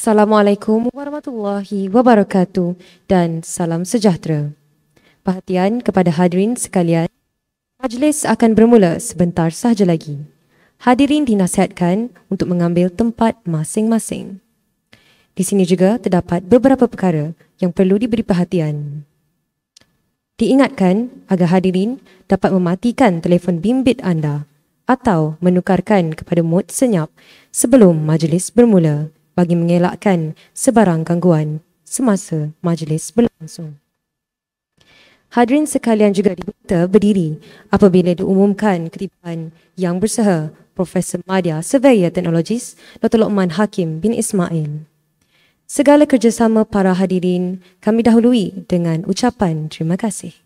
Assalamualaikum warahmatullahi wabarakatuh dan salam sejahtera. Perhatian kepada hadirin sekalian, majlis akan bermula sebentar sahaja lagi. Hadirin dinasihatkan untuk mengambil tempat masing-masing. Di sini juga terdapat beberapa perkara yang perlu diberi perhatian. Diingatkan agar hadirin dapat mematikan telefon bimbit anda atau menukarkan kepada mod senyap sebelum majlis bermula bagi mengelakkan sebarang gangguan semasa majlis berlangsung. Hadirin sekalian juga diminta berdiri apabila diumumkan ketibaan Yang Bersaha Profesor Madya Surveyor Technologies Dr. Lokman Hakim bin Ismail. Segala kerjasama para hadirin kami dahului dengan ucapan terima kasih.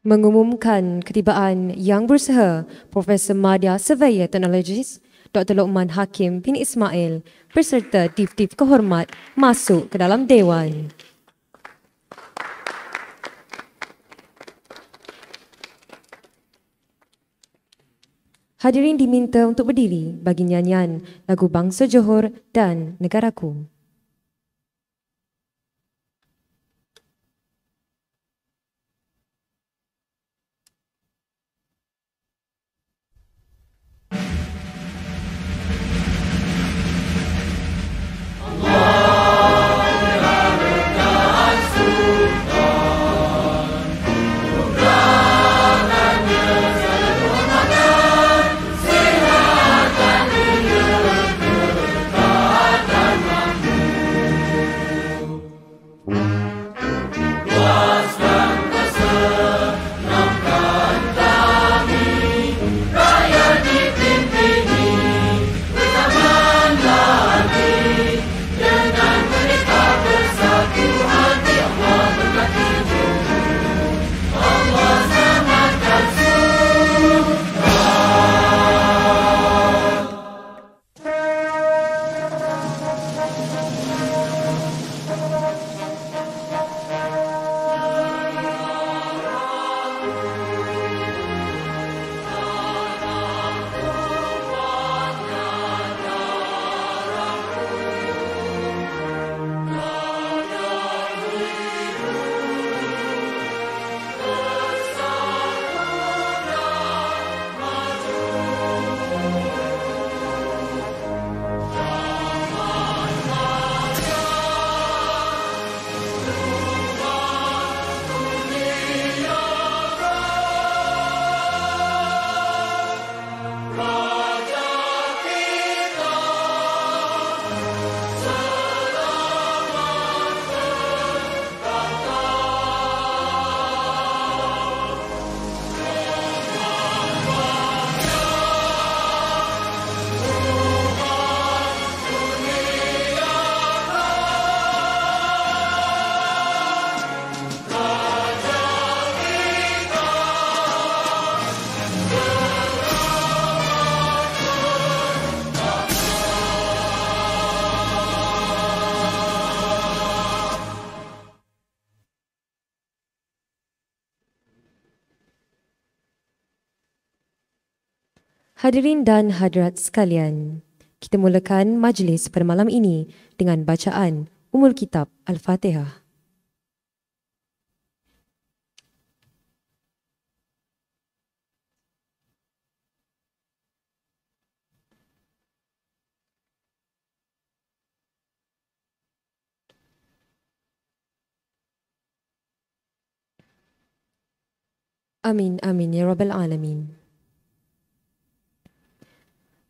Mengumumkan ketibaan Yang Bersaha Profesor Madya Surveyor Technologies Dr. Lokman Hakim bin Ismail beserta Div-Div kehormat masuk ke dalam Dewan. Hadirin diminta untuk berdiri bagi nyanyian lagu Bangsa Johor dan Negaraku. Sehat dan Hadirin dan hadirat sekalian, kita mulakan majlis pada malam ini dengan bacaan Ummul Kitab Al-Fatihah. Amin, amin, ya Rabbal Alamin.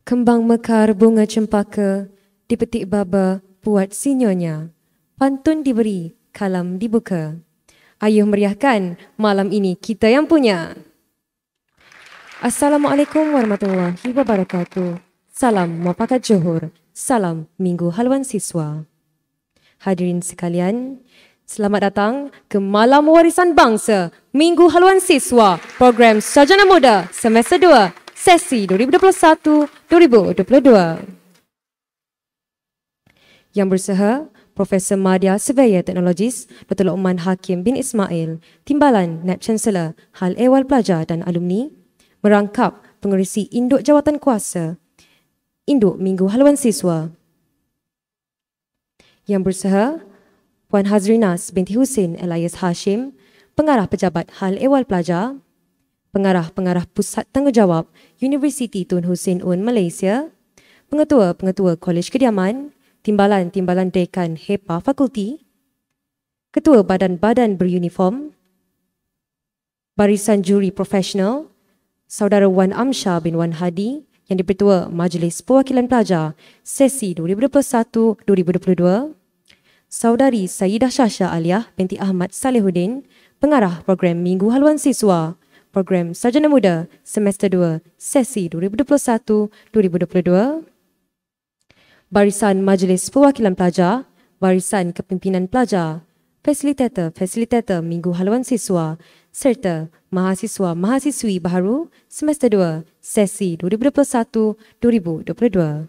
Kembang mekar bunga cempaka, dipetik baba buat sinyonya. Pantun diberi, kalam dibuka. Ayuh meriahkan malam ini kita yang punya. Assalamualaikum warahmatullahi wabarakatuh. Salam Muafakat Johor. Salam Minggu Haluan Siswa. Hadirin sekalian, selamat datang ke Malam Warisan Bangsa Minggu Haluan Siswa Program Sarjana Muda Semester 2 Sesi 2021-2022. Yang bersaha Profesor Madya Surveyor Teknologis Dr. Luqman Hakim bin Ismail, Timbalan Naib Chancellor Hal Ehwal Pelajar dan Alumni, merangkap pengerusi Induk Jawatan Kuasa Induk Minggu Haluan Siswa. Yang bersaha Puan Hazrinas binti Husin Elias Hashim, Pengarah Pejabat Hal Ehwal Pelajar, Pengarah-Pengarah Pusat Tanggungjawab Universiti Tun Hussein Un Malaysia, Pengetua-Pengetua Kolej Kediaman, Timbalan-Timbalan Dekan HEPA Fakulti, Ketua Badan-Badan Beruniform, Barisan Juri Profesional, Saudara Wan Amsyah bin Wan Hadi, yang Dipertua Majlis Perwakilan Pelajar Sesi 2021-2022, Saudari Sayyidah Syasha Aliyah binti Ahmad Salihuddin, Pengarah Program Minggu Haluan Siswa, Program Sarjana Muda Semester 2 Sesi 2021-2022, Barisan Majlis Perwakilan Pelajar, Barisan Kepimpinan Pelajar, Fasilitator Minggu Haluan Siswa, serta Mahasiswa-Mahasiswi Baharu Semester 2 Sesi 2021-2022.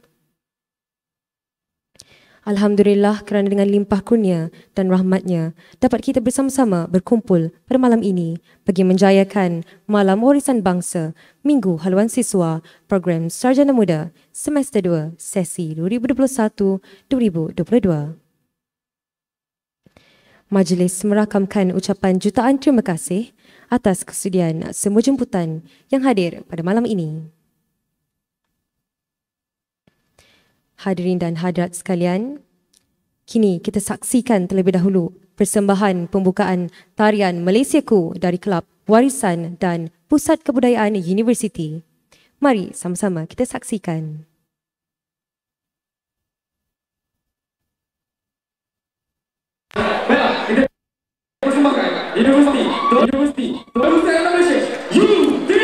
Alhamdulillah kerana dengan limpah kurnia dan rahmatnya dapat kita bersama-sama berkumpul pada malam ini bagi menjayakan Malam Warisan Bangsa Minggu Haluan Siswa Program Sarjana Muda Semester 2 Sesi 2021-2022. Majlis merakamkan ucapan jutaan terima kasih atas kesudian semua jemputan yang hadir pada malam ini. Hadirin dan hadirat sekalian, kini kita saksikan terlebih dahulu persembahan pembukaan tarian Malaysiaku dari Kelab Warisan dan Pusat Kebudayaan Universiti. Mari sama-sama kita saksikan. Baiklah, kita persembahkan Universiti Malaysia UTH.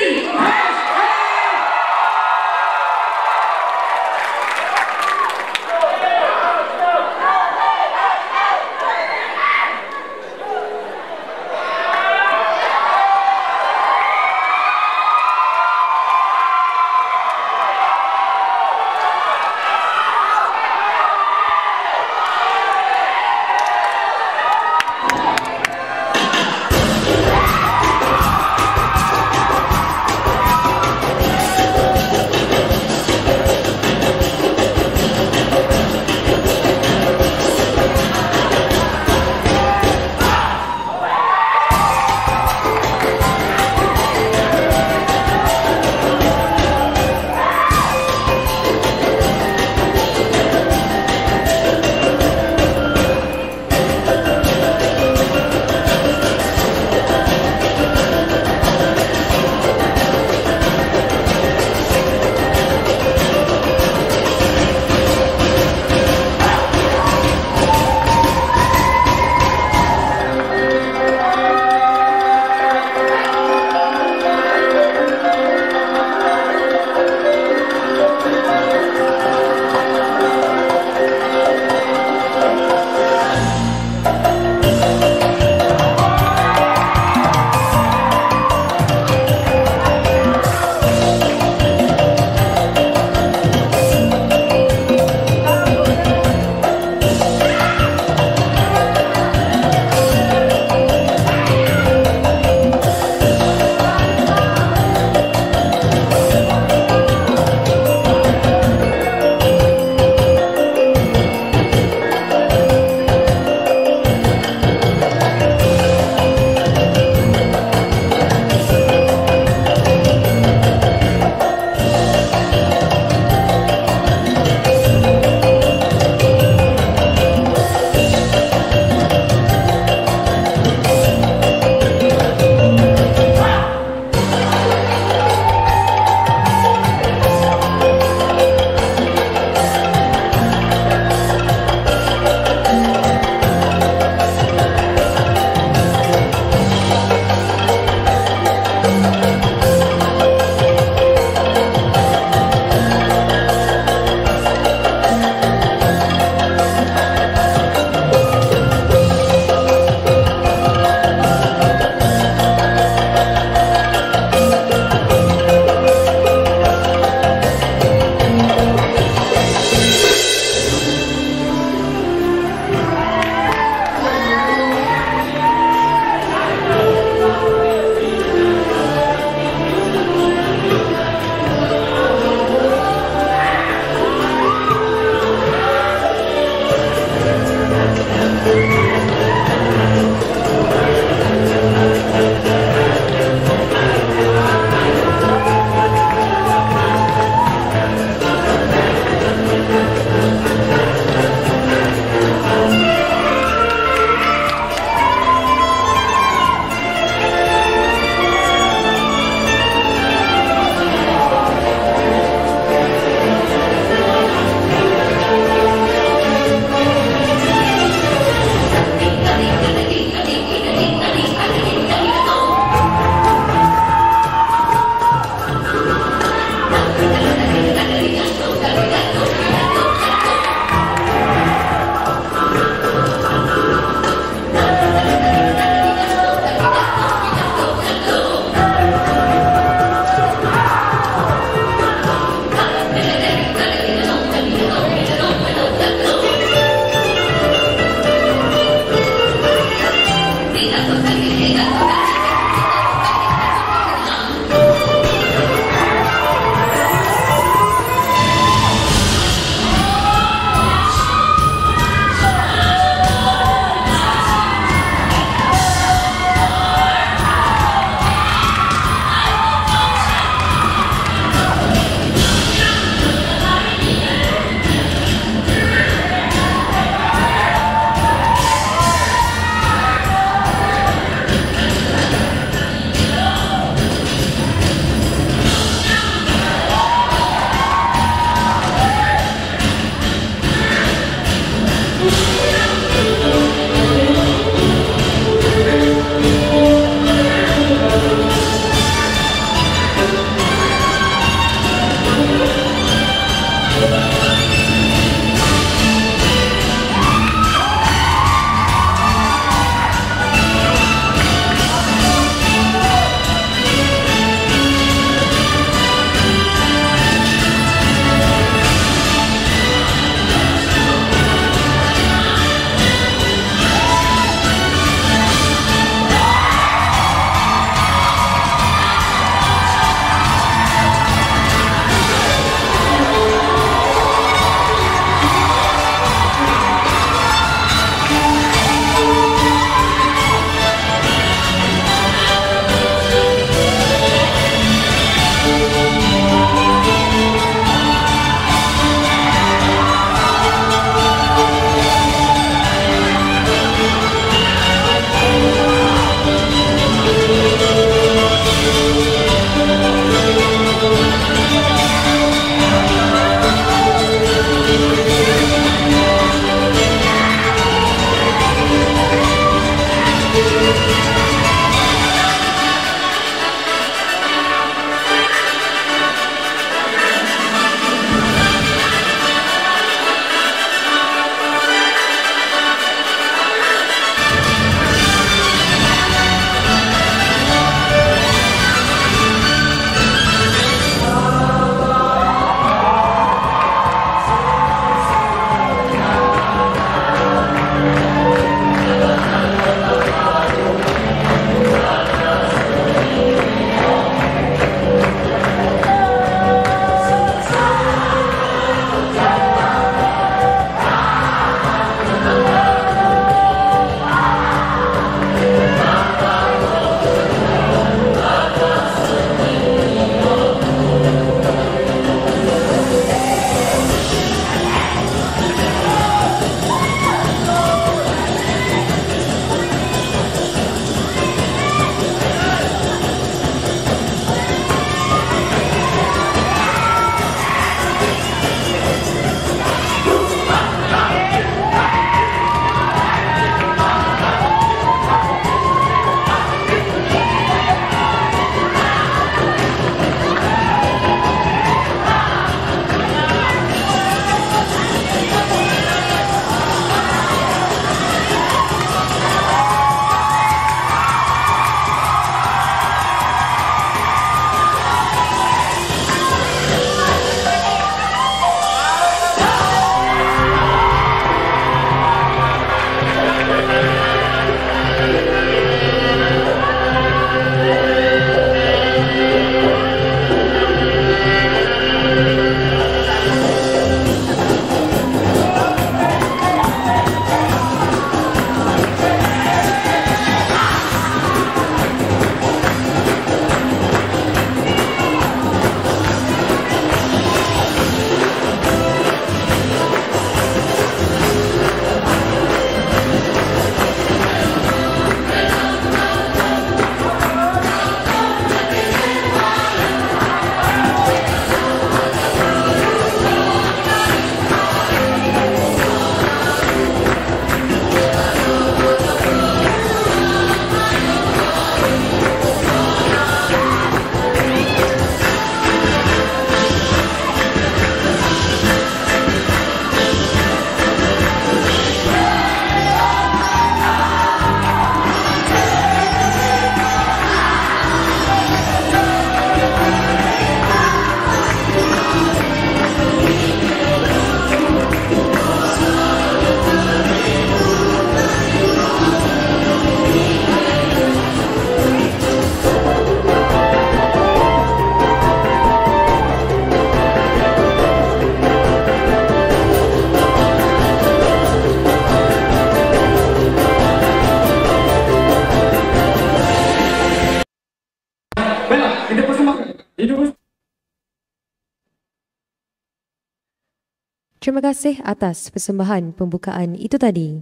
Terima kasih atas persembahan pembukaan itu tadi.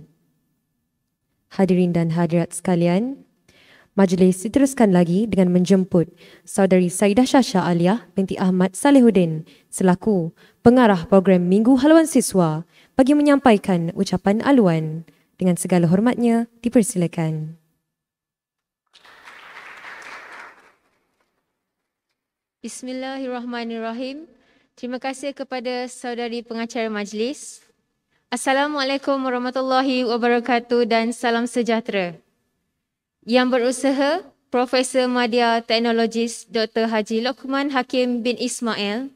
Hadirin dan hadirat sekalian, majlis diteruskan lagi dengan menjemput Saudari Saidah Syasha Aliyah binti Ahmad Salihuddin selaku pengarah program Minggu Haluan Siswa bagi menyampaikan ucapan aluan. Dengan segala hormatnya, dipersilakan. Bismillahirrahmanirrahim. Terima kasih kepada saudari pengacara majlis. Assalamualaikum warahmatullahi wabarakatuh dan salam sejahtera. Yang berusaha, Profesor Madya Teknologis Dr. Haji Lokman Hakim bin Ismail,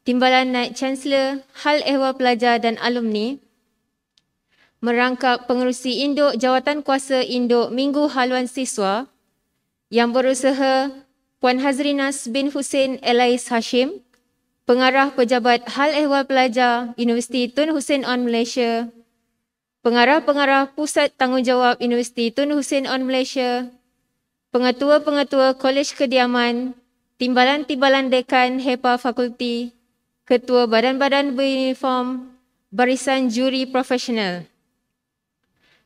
Timbalan Naib Chancellor Hal Ehwal Pelajar dan Alumni, merangkap pengerusi induk Jawatan Kuasa Induk Minggu Haluan Siswa, yang berusaha Puan Hazrinas bin Hussein Elais Hashim, Pengarah Pejabat Hal Ehwal Pelajar Universiti Tun Hussein On Malaysia, Pengarah-pengarah Pusat Tanggungjawab Universiti Tun Hussein On Malaysia, Pengetua-pengetua Kolej Kediaman, Timbalan-timbalan Dekan HEPA Fakulti, Ketua Badan-badan Beruniform, Barisan Juri Profesional,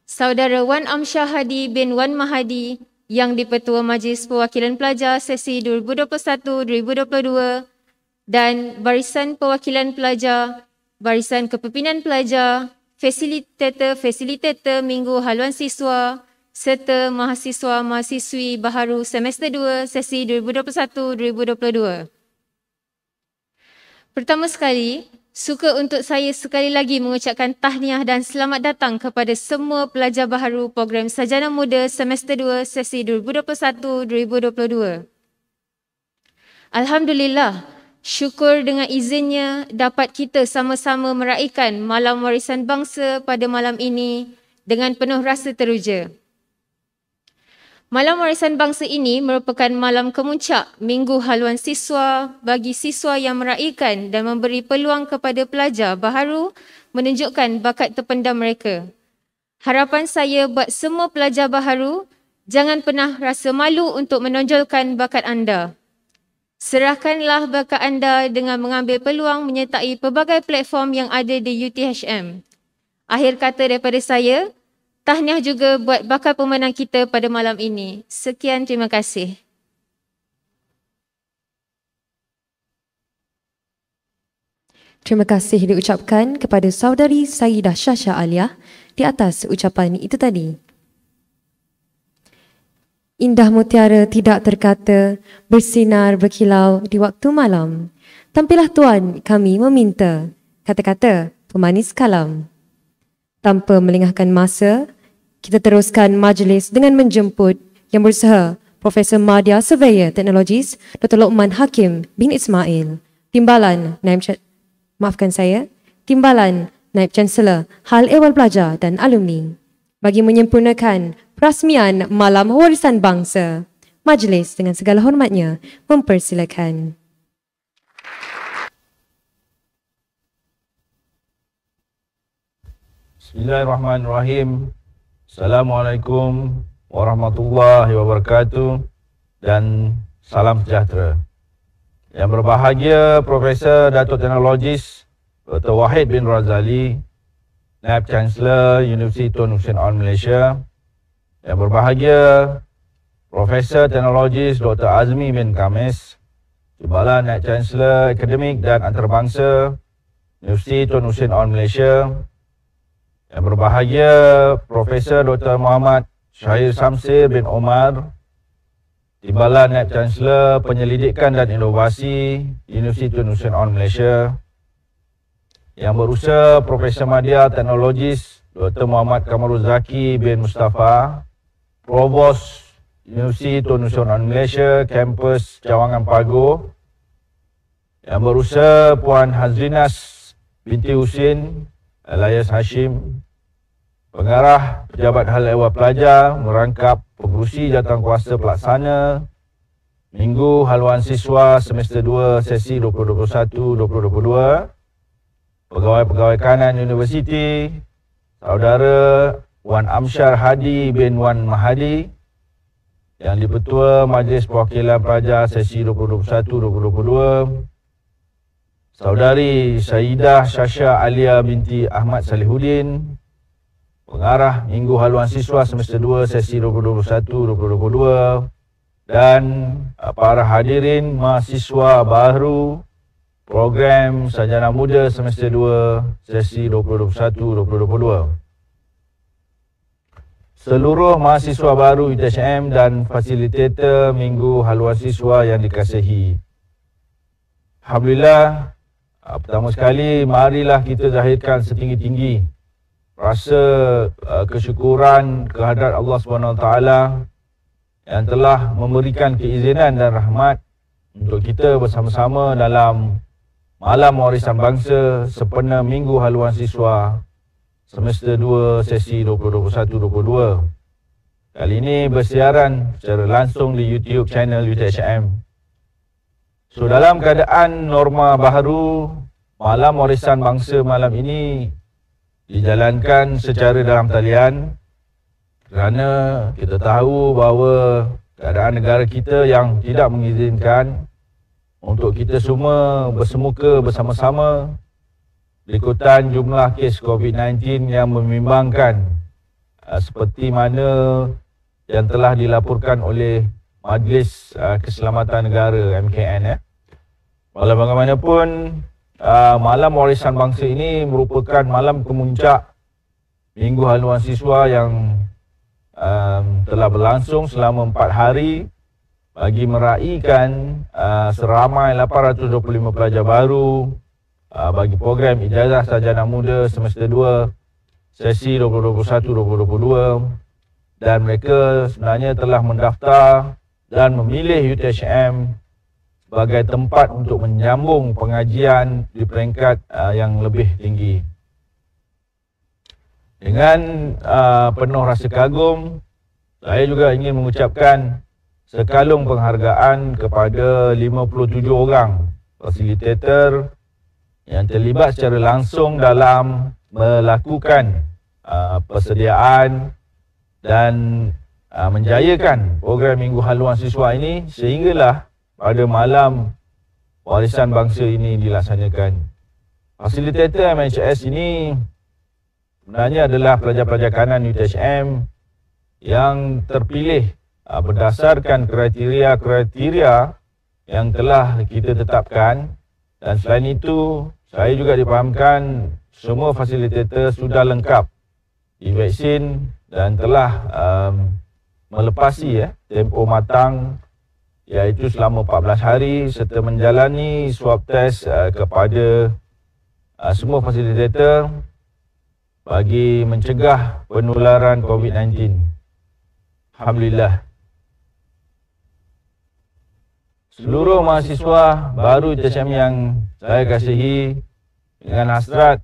Saudara Wan Amsyah Hadi bin Wan Mahadi yang di-Petua Majlis Perwakilan Pelajar sesi 2021-2022 dan Barisan Perwakilan Pelajar, Barisan Kepimpinan Pelajar, Fasilitator Minggu Haluan Siswa serta mahasiswa-mahasiswi baharu semester 2 sesi 2021-2022. Pertama sekali, suka untuk saya sekali lagi mengucapkan tahniah dan selamat datang kepada semua pelajar baharu program Sarjana Muda semester 2 sesi 2021-2022. Alhamdulillah, syukur dengan izinnya dapat kita sama-sama meraihkan Malam Warisan Bangsa pada malam ini dengan penuh rasa teruja. Malam Warisan Bangsa ini merupakan malam kemuncak Minggu Haluan Siswa bagi siswa yang meraihkan dan memberi peluang kepada pelajar baharu menunjukkan bakat terpendam mereka. Harapan saya buat semua pelajar baharu, jangan pernah rasa malu untuk menonjolkan bakat anda. Serahkanlah bakat anda dengan mengambil peluang menyertai pelbagai platform yang ada di UTHM. Akhir kata daripada saya, tahniah juga buat bakal pemenang kita pada malam ini. Sekian, terima kasih. Terima kasih diucapkan kepada saudari Sayyidah Syasha Aliyah di atas ucapan itu tadi. Indah mutiara tidak terkata, bersinar berkilau di waktu malam. Tampilah Tuan kami meminta, kata-kata pemanis kalam. Tanpa melengahkan masa, kita teruskan majlis dengan menjemput yang berusaha Profesor Madya Surveyor Teknologis Dr. Lokman Hakim bin Ismail, Timbalan Naib Chancellor Hal Ehwal Pelajar dan Alumni bagi menyempurnakan perasmian Malam Warisan Bangsa. Majlis dengan segala hormatnya mempersilakan. Bismillahirrahmanirrahim. Assalamualaikum warahmatullahi wabarakatuh dan salam sejahtera. Yang berbahagia Profesor Datuk Teknologis Dr. Wahid bin Razali, Naib Chancellor Universiti Tun Hussein On Malaysia. Yang berbahagia Profesor Teknologis Dr. Azmi bin Kamis, Timbalan Naib Chancellor Akademik dan Antarabangsa Universiti Tun Hussein On Malaysia. Yang berbahagia Profesor Dr. Muhammad Syahir Samsir bin Omar, Timbalan Naib Chancellor Penyelidikan dan Inovasi Universiti Tun Hussein On Malaysia. Yang berusaha Profesor Madya Teknologis Dr. Muhammad Kamarul Zaki bin Mustafa, Provost Universiti Tun Hussein On Malaysia, Kampus Cawangan Pagoh. Yang berusaha Puan Hazrinas binti Husin Elais Hashim, Pengarah Pejabat Hal Ehwal Pelajar, merangkap pengerusi Jawatankuasa Pelaksana Minggu Haluan Siswa semester 2 sesi 2021-2022, Pegawai-pegawai kanan Universiti, Saudara Wan Amsyar Hadi bin Wan Mahadi, yang di-Petua Majlis Perwakilan Pelajar sesi 2021-2022, Saudari Sayyidah Syasha Aliyah binti Ahmad Salihuddin, Pengarah Minggu Haluan Siswa semester 2 sesi 2021-2022, dan para hadirin mahasiswa baru program Sarjana Muda semester 2 sesi 2021-2022. seluruh mahasiswa baru UiTHM dan fasilitator Minggu Haluan Siswa yang dikasihi. Alhamdulillah, pertama sekali marilah kita zahirkan setinggi-tinggi rasa kesyukuran kehadrat Allah SWT yang telah memberikan keizinan dan rahmat untuk kita bersama-sama dalam Malam Warisan Bangsa sempena Minggu Haluan Siswa Semester 2 sesi 2021-2022. Kali ini bersiaran secara langsung di YouTube channel UiTHM. So, dalam keadaan norma baharu, Malam Warisan Bangsa malam ini dijalankan secara dalam talian kerana kita tahu bahawa keadaan negara kita yang tidak mengizinkan untuk kita semua bersemuka bersama-sama berikutan jumlah kes COVID-19 yang membimbangkan seperti mana yang telah dilaporkan oleh Majlis Keselamatan Negara MKN. Walau bagaimanapun, Malam Warisan Bangsa ini merupakan malam kemuncak Minggu Haluan Siswa yang telah berlangsung selama 4 hari bagi meraihkan seramai 825 pelajar baru bagi program Ijazah Sarjana Muda Semester 2 sesi 2021-2022, dan mereka sebenarnya telah mendaftar dan memilih UiTHM sebagai tempat untuk menyambung pengajian di peringkat yang lebih tinggi. Dengan penuh rasa kagum, saya juga ingin mengucapkan sekalung penghargaan kepada 57 orang fasilitator yang terlibat secara langsung dalam melakukan persediaan dan menjayakan program Minggu Haluan Siswa ini sehinggalah pada Malam Warisan Bangsa ini dilaksanakan. Fasilitator MHS ini sebenarnya adalah pelajar-pelajar kanan UiTHM yang terpilih berdasarkan kriteria-kriteria yang telah kita tetapkan, dan selain itu saya juga dipahamkan semua fasilitator sudah lengkap divaksin dan telah melepasi tempoh matang iaitu selama 14 hari serta menjalani swab test kepada semua fasilitator bagi mencegah penularan COVID-19. Alhamdulillah. Seluruh mahasiswa baru UiTHM yang saya kasihi, dengan hasrat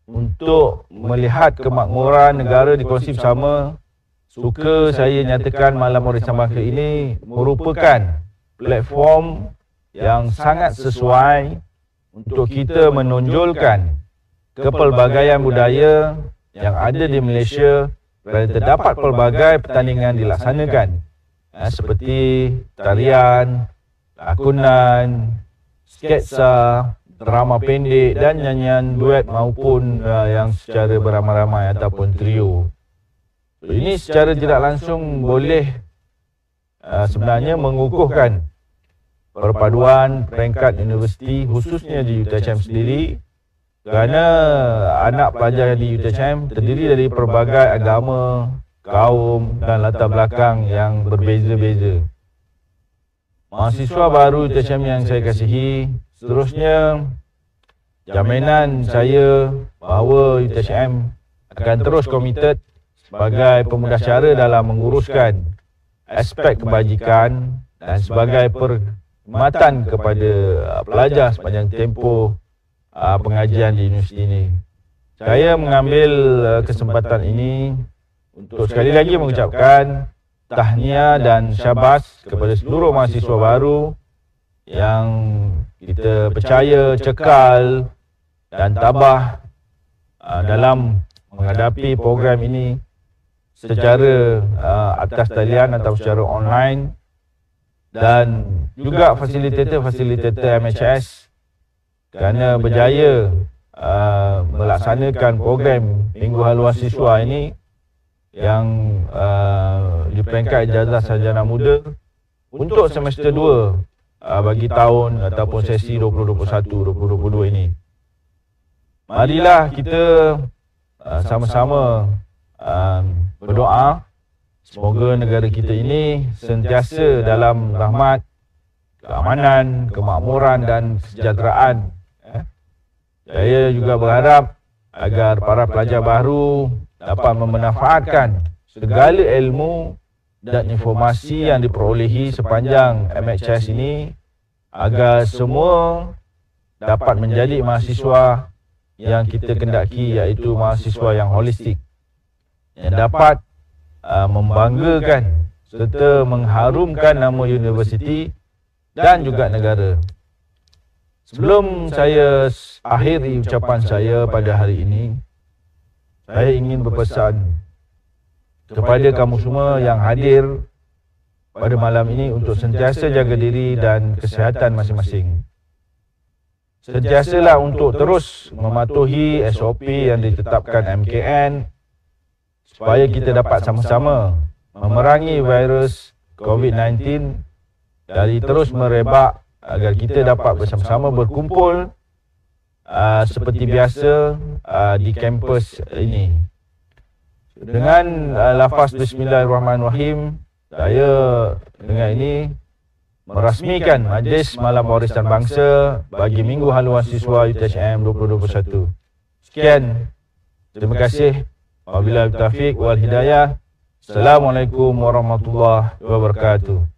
untuk melihat kemakmuran negara dikongsi bersama, suka saya nyatakan Malam Warisan Bangsa ini merupakan platform yang sangat sesuai untuk kita menonjolkan kepelbagaian budaya yang ada di Malaysia, kerana terdapat pelbagai pertandingan dilaksanakan seperti tarian, lakonan, sketsa, drama pendek dan nyanyian duet maupun yang secara beramai-ramai ataupun trio. So, ini secara tidak langsung boleh sebenarnya mengukuhkan perpaduan peringkat universiti khususnya di UiTHM sendiri, kerana anak pelajar di UiTHM terdiri dari pelbagai agama, kaum dan latar belakang yang berbeza-beza. Mahasiswa baru UiTHM yang saya kasihi, seterusnya jaminan saya bahawa UiTHM akan terus komited sebagai pemudah cara dalam menguruskan aspek kebajikan dan sebagai perkhidmatan kepada pelajar sepanjang tempoh pengajian di universiti ini. Saya mengambil kesempatan ini untuk sekali lagi mengucapkan tahniah dan syabas kepada seluruh mahasiswa baru yang kita percaya cekal dan tabah dalam menghadapi program ini secara atas talian atau secara online, dan juga fasilitator MHS kerana berjaya melaksanakan program Minggu Haluan Siswa ini yang di peringkat Ijazah Sarjana Muda untuk semester 2 bagi tahun ataupun sesi 2021-2022 ini. Marilah kita sama-sama berdoa Semoga negara kita ini sentiasa dalam rahmat, keamanan, kemakmuran dan kesejahteraan. Saya juga berharap agar para pelajar baru dapat memanfaatkan segala ilmu dan informasi yang diperolehi sepanjang MHS ini agar semua dapat menjadi mahasiswa yang kita kendaki, iaitu mahasiswa yang holistik, yang dapat membanggakan serta mengharumkan nama universiti dan juga negara. Sebelum saya akhiri ucapan saya pada hari ini, saya ingin berpesan kepada kamu semua yang hadir pada malam ini untuk sentiasa jaga diri dan kesihatan masing-masing. Sentiasalah untuk terus mematuhi SOP yang ditetapkan MKN supaya kita dapat sama-sama memerangi virus COVID-19 dari terus merebak, agar kita dapat bersama-sama berkumpul seperti biasa di kampus ini. Dengan lafaz Bismillahirrahmanirrahim, saya dengan ini merasmikan Majlis Malam Warisan Bangsa bagi Minggu Haluan Siswa UTHM 2021. Sekian. Terima kasih. Wabillahi taufiq wal hidayah. Assalamualaikum warahmatullahi wabarakatuh.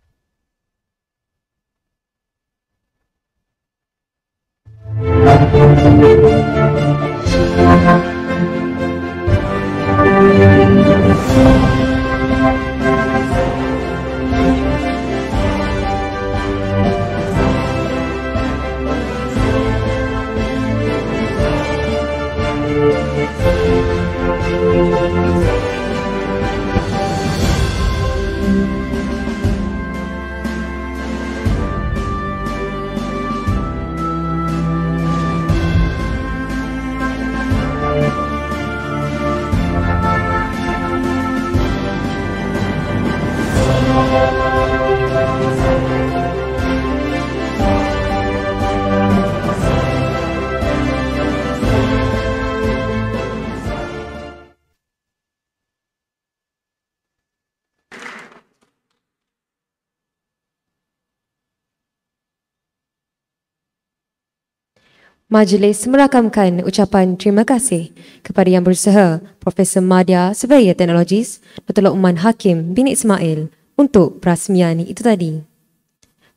Majlis merakamkan ucapan terima kasih kepada Yang Berusaha Profesor Madya Surveyor Technologies Dr. Luqman Hakim bin Ismail untuk perasmian itu tadi.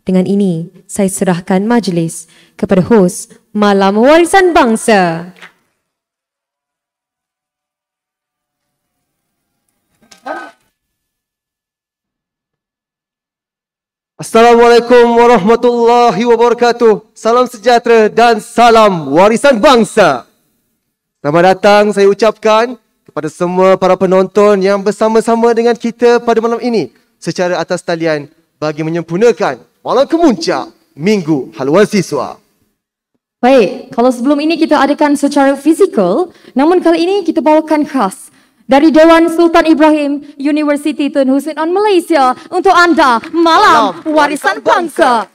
Dengan ini, saya serahkan majlis kepada hos Malam Warisan Bangsa. Assalamualaikum warahmatullahi wabarakatuh. Salam sejahtera dan salam warisan bangsa. Selamat datang saya ucapkan kepada semua para penonton yang bersama-sama dengan kita pada malam ini secara atas talian bagi menyempurnakan Malam Kemuncak Minggu Haluan Siswa. Baik, kalau sebelum ini kita adakan secara fizikal, namun kali ini kita bawakan khas dari Dewan Sultan Ibrahim University Tun Hussein on Malaysia untuk anda Malam Warisan Bangsa.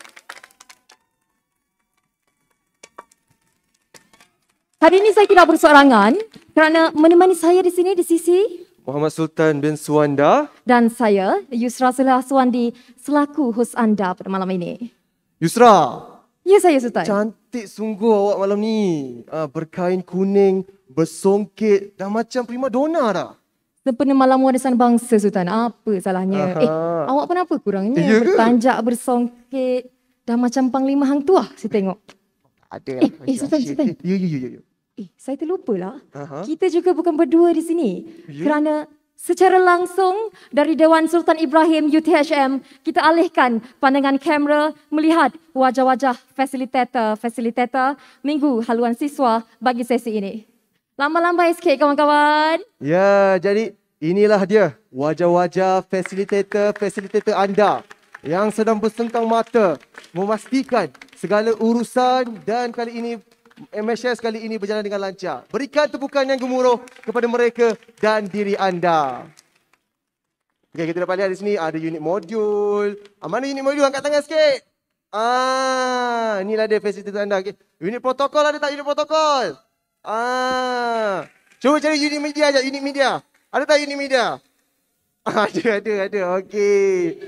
Hari ini saya tidak berseorangan kerana menemani saya di sini di sisi Muhammad Sultan bin Suwanda dan saya Yusra Sulaiha Suwandi selaku hos anda pada malam ini. Yusra, Ya saya Sultan. cantik sungguh awak malam ni. Berkain kuning, bersongket, dah macam prima donna dah. Sempena Malam Warisan Bangsa Sultan, apa salahnya? Aha. Awak kenapa kurangnya? Ya ke? Bertanjak, bersongket, dah macam Panglima Hang Tuah saya tengok. Ada Sultan. Ya. Saya terlupalah. Aha. Kita juga bukan berdua di sini. Ya. Kerana secara langsung dari Dewan Sultan Ibrahim UTHM, kita alihkan pandangan kamera melihat wajah-wajah fasilitator Minggu Haluan Siswa bagi sesi ini. Lambai-lambai sikit kawan-kawan. Ya, jadi inilah dia wajah-wajah fasilitator anda yang sedang bersengkang mata memastikan segala urusan dan kali ini MHS kali ini berjalan dengan lancar. Berikan tepukan yang gemuruh kepada mereka dan diri anda. Okay, kita dapat lihat di sini ada unit modul. Mana unit modul? Angkat tangan sikit. Inilah dia fasilitator anda. Okay. Unit protokol ada tak unit protokol? Cuba cari unit media aja, unit media. Ada tak unit media? Ada. Okey.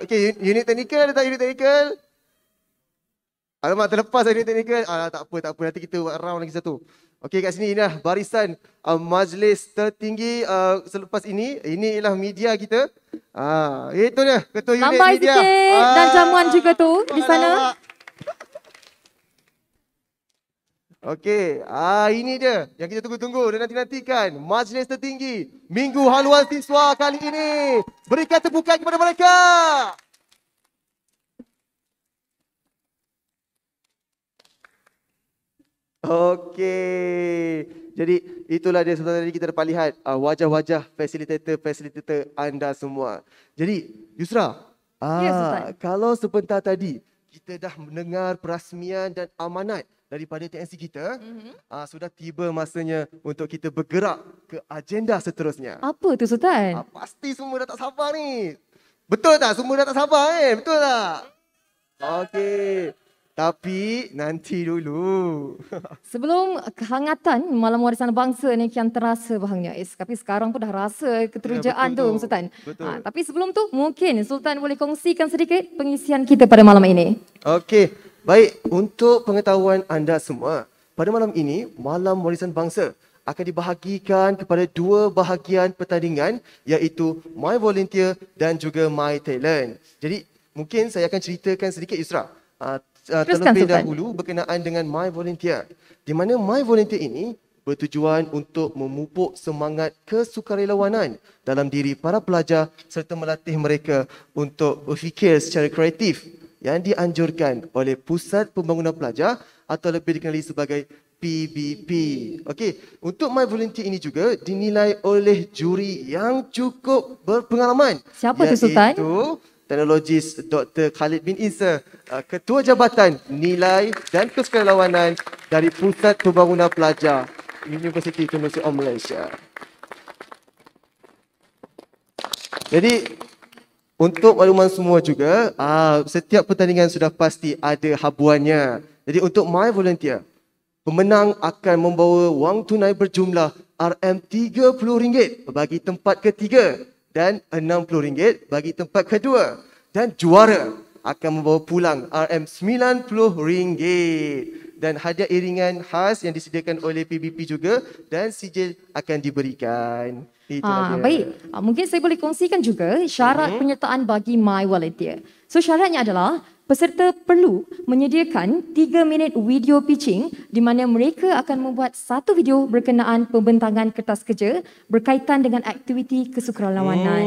Okey, unit teknikal ada tak unit teknikal? Alamak, terlepas unit teknikal. Tak apa. Nanti kita buat round lagi satu. Okey, kat sini inilah barisan majlis tertinggi selepas ini. Ini ialah media kita. Itu dia, ketua unit Lambai media. sikit dan jamuan juga tu di sana. Okey, ini dia yang kita tunggu-tunggu dan nanti-nantikan. Majlis tertinggi Minggu Haluan Siswa kali ini. Berikan tepukan kepada mereka. Okey. Jadi itulah dia sebentar tadi kita dapat lihat wajah-wajah fasilitator anda semua. Jadi Yusra, Ya, Sultan. kalau sebentar tadi kita dah mendengar perasmian dan amanat daripada TNC kita, sudah tiba masanya untuk kita bergerak ke agenda seterusnya. Apa tu Sultan? Pasti semua dah tak sabar ni. Betul tak? Semua dah tak sabar Betul tak? Okey. Tapi nanti dulu. Sebelum kehangatan Malam Warisan Bangsa ni kian terasa bahangnya tapi sekarang pun dah rasa keterujaan betul tu Sultan. Betul. Tapi sebelum tu mungkin Sultan boleh kongsikan sedikit pengisian kita pada malam ini. Okey. Baik, untuk pengetahuan anda semua, pada malam ini, Malam Warisan Bangsa akan dibahagikan kepada dua bahagian pertandingan iaitu My Volunteer dan juga My Talent. Jadi, mungkin saya akan ceritakan sedikit Yusra. Teruskan, Terlebih Sultan. dahulu berkenaan dengan My Volunteer. Di mana My Volunteer ini bertujuan untuk memupuk semangat kesukarelawanan dalam diri para pelajar serta melatih mereka untuk berfikir secara kreatif yang dianjurkan oleh Pusat Pembangunan Pelajar atau lebih dikenali sebagai PBP. Okey, untuk My Volunteer ini juga dinilai oleh juri yang cukup berpengalaman. Siapa tu, Sultan? Iaitu teknologis Dr. Khalid bin Isa, Ketua Jabatan Nilai dan Kesukarelawanan dari Pusat Pembangunan Pelajar Universiti Universiti of Malaysia. Jadi, untuk makluman semua juga, setiap pertandingan sudah pasti ada habuannya. Jadi untuk My Volunteer, pemenang akan membawa wang tunai berjumlah RM30 bagi tempat ketiga dan RM60 bagi tempat kedua. Dan juara akan membawa pulang RM90 dan hadiah iringan khas yang disediakan oleh PBP juga dan sijil akan diberikan. Itulah dia. Baik, mungkin saya boleh kongsikan juga syarat penyertaan bagi My Volunteer. So syaratnya adalah peserta perlu menyediakan 3 minit video pitching di mana mereka akan membuat satu video berkenaan pembentangan kertas kerja berkaitan dengan aktiviti kesukarelawanan.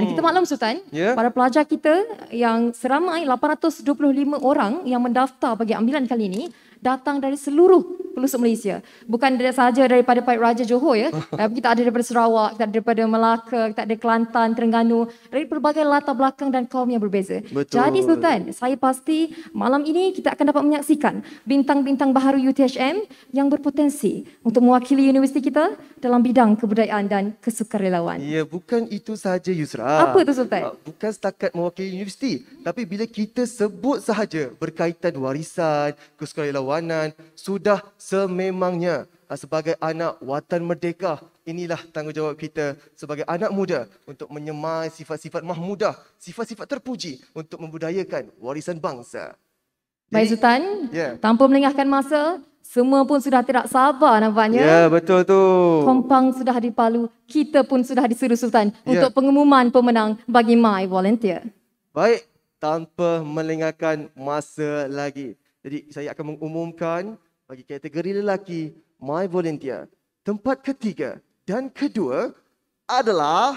Dan kita maklum Sultan, Ya. para pelajar kita yang seramai 825 orang yang mendaftar bagi ambilan kali ini datang dari seluruh pelosok Malaysia. Bukan sahaja daripada Pahit Raja Johor ya. Tapi kita ada daripada Sarawak, kita ada daripada Melaka, kita ada Kelantan, Terengganu, dari pelbagai latar belakang dan kaum yang berbeza. Betul. Jadi Sultan, saya pasti malam ini kita akan dapat menyaksikan bintang-bintang baharu UTHM yang berpotensi untuk mewakili universiti kita dalam bidang kebudayaan dan kesukarelawan. Ya, bukan itu sahaja Yusra. Apa tu, Sultan? Bukan setakat mewakili universiti, tapi bila kita sebut sahaja berkaitan warisan, kesukarelawanan, sudah sememangnya sebagai anak watan merdeka, inilah tanggungjawab kita sebagai anak muda untuk menyemai sifat-sifat mahmudah, sifat-sifat terpuji untuk membudayakan warisan bangsa. Baik Sultan, Ya. tanpa melengahkan masa, semua pun sudah tidak sabar nampaknya. Ya, betul tu. Kompang sudah dipalu, kita pun sudah disuruh Sultan Ya. untuk pengumuman pemenang bagi My Volunteer. Baik, tanpa melengahkan masa lagi. Jadi saya akan mengumumkan bagi kategori lelaki My Volunteer. Tempat ketiga dan kedua adalah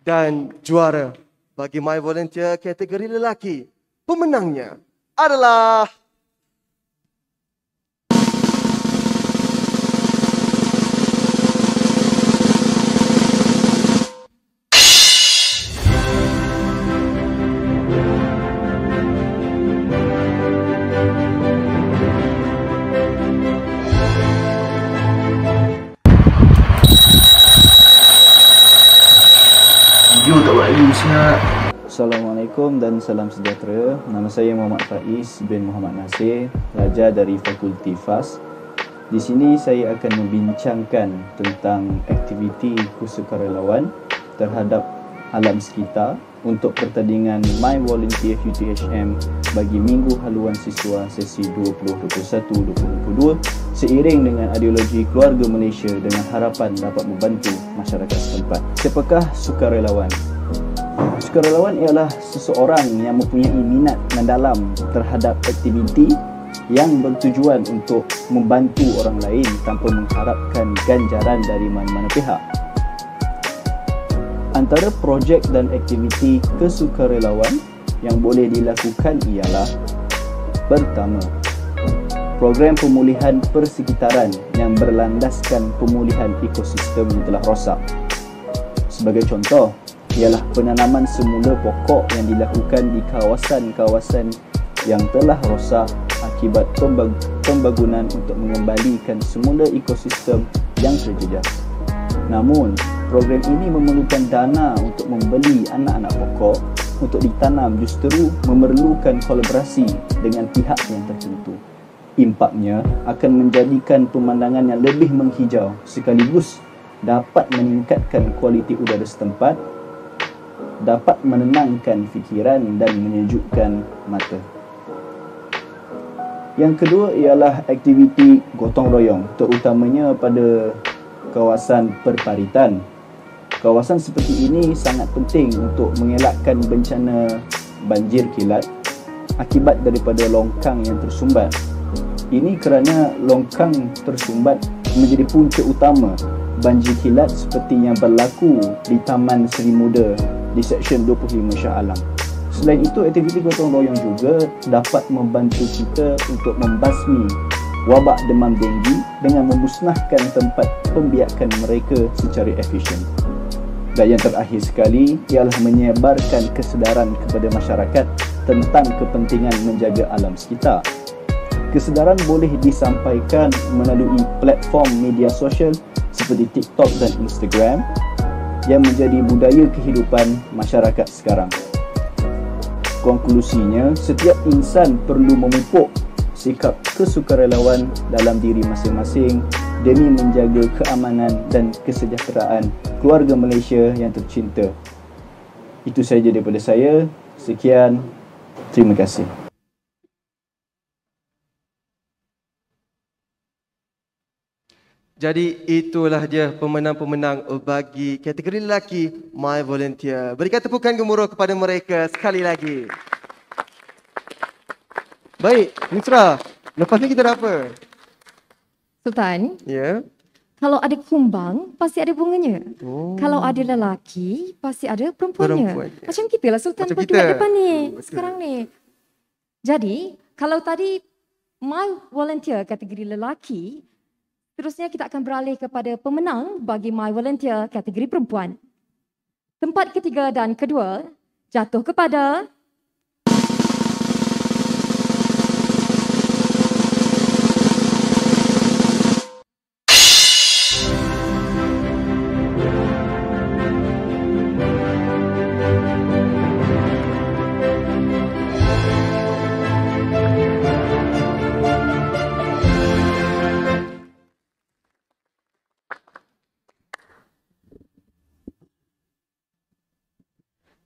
dan juara bagi My Volunteer kategori lelaki. Pemenangnya adalah Assalamualaikum dan salam sejahtera. Nama saya Muhammad Faiz bin Muhammad Nasir, pelajar dari Fakulti FAS. Di sini saya akan membincangkan tentang aktiviti kesukarelawan terhadap alam sekitar untuk pertandingan My Volunteer UTHM bagi Minggu Haluan Siswa sesi 2021-2022 seiring dengan ideologi Keluarga Malaysia dengan harapan dapat membantu masyarakat setempat. Siapakah sukarelawan? Sukarelawan ialah seseorang yang mempunyai minat mendalam terhadap aktiviti yang bertujuan untuk membantu orang lain tanpa mengharapkan ganjaran dari mana-mana pihak. Antara projek dan aktiviti kesukarelawan yang boleh dilakukan ialah: pertama, program pemulihan persekitaran yang berlandaskan pemulihan ekosistem yang telah rosak. Sebagai contoh, ialah penanaman semula pokok yang dilakukan di kawasan-kawasan yang telah rosak akibat pembangunan untuk mengembalikan semula ekosistem yang terjejas. Namun, program ini memerlukan dana untuk membeli anak-anak pokok untuk ditanam, justru memerlukan kolaborasi dengan pihak yang tertentu. Impaknya akan menjadikan pemandangan yang lebih menghijau sekaligus dapat meningkatkan kualiti udara setempat, dapat menenangkan fikiran dan menyejukkan mata. Yang kedua ialah aktiviti gotong royong, terutamanya pada kawasan perparitan. Kawasan seperti ini sangat penting untuk mengelakkan bencana banjir kilat akibat daripada longkang yang tersumbat. Ini kerana longkang tersumbat menjadi punca utama banjir kilat seperti yang berlaku di Taman Seri Muda di Seksyen 25 Shah Alam. Selain itu, aktiviti gotong royong juga dapat membantu kita untuk membasmi wabak demam denggi dengan memusnahkan tempat pembiakan mereka secara efisien. Dan yang terakhir sekali ialah menyebarkan kesedaran kepada masyarakat tentang kepentingan menjaga alam sekitar. Kesedaran boleh disampaikan melalui platform media sosial seperti TikTok dan Instagram yang menjadi budaya kehidupan masyarakat sekarang. Konklusinya, setiap insan perlu memupuk sikap kesukarelawan dalam diri masing-masing demi menjaga keamanan dan kesejahteraan keluarga Malaysia yang tercinta. Itu sahaja daripada saya. Sekian. Terima kasih. Jadi itulah dia pemenang-pemenang bagi kategori lelaki My Volunteer. Berikan tepukan gemuruh kepada mereka sekali lagi. Baik, Nusra, lepas ni kita dah apa? Sultan, Ya. kalau ada kumbang, pasti ada bunganya. Oh. Kalau ada lelaki, pasti ada perempuannya. Perempuannya. Macam kita lah Sultan Macam bagi kita. kat depan ni, Betul. sekarang ni. Jadi, kalau tadi My Volunteer kategori lelaki, seterusnya kita akan beralih kepada pemenang bagi My Volunteer kategori perempuan. Tempat ketiga dan kedua jatuh kepada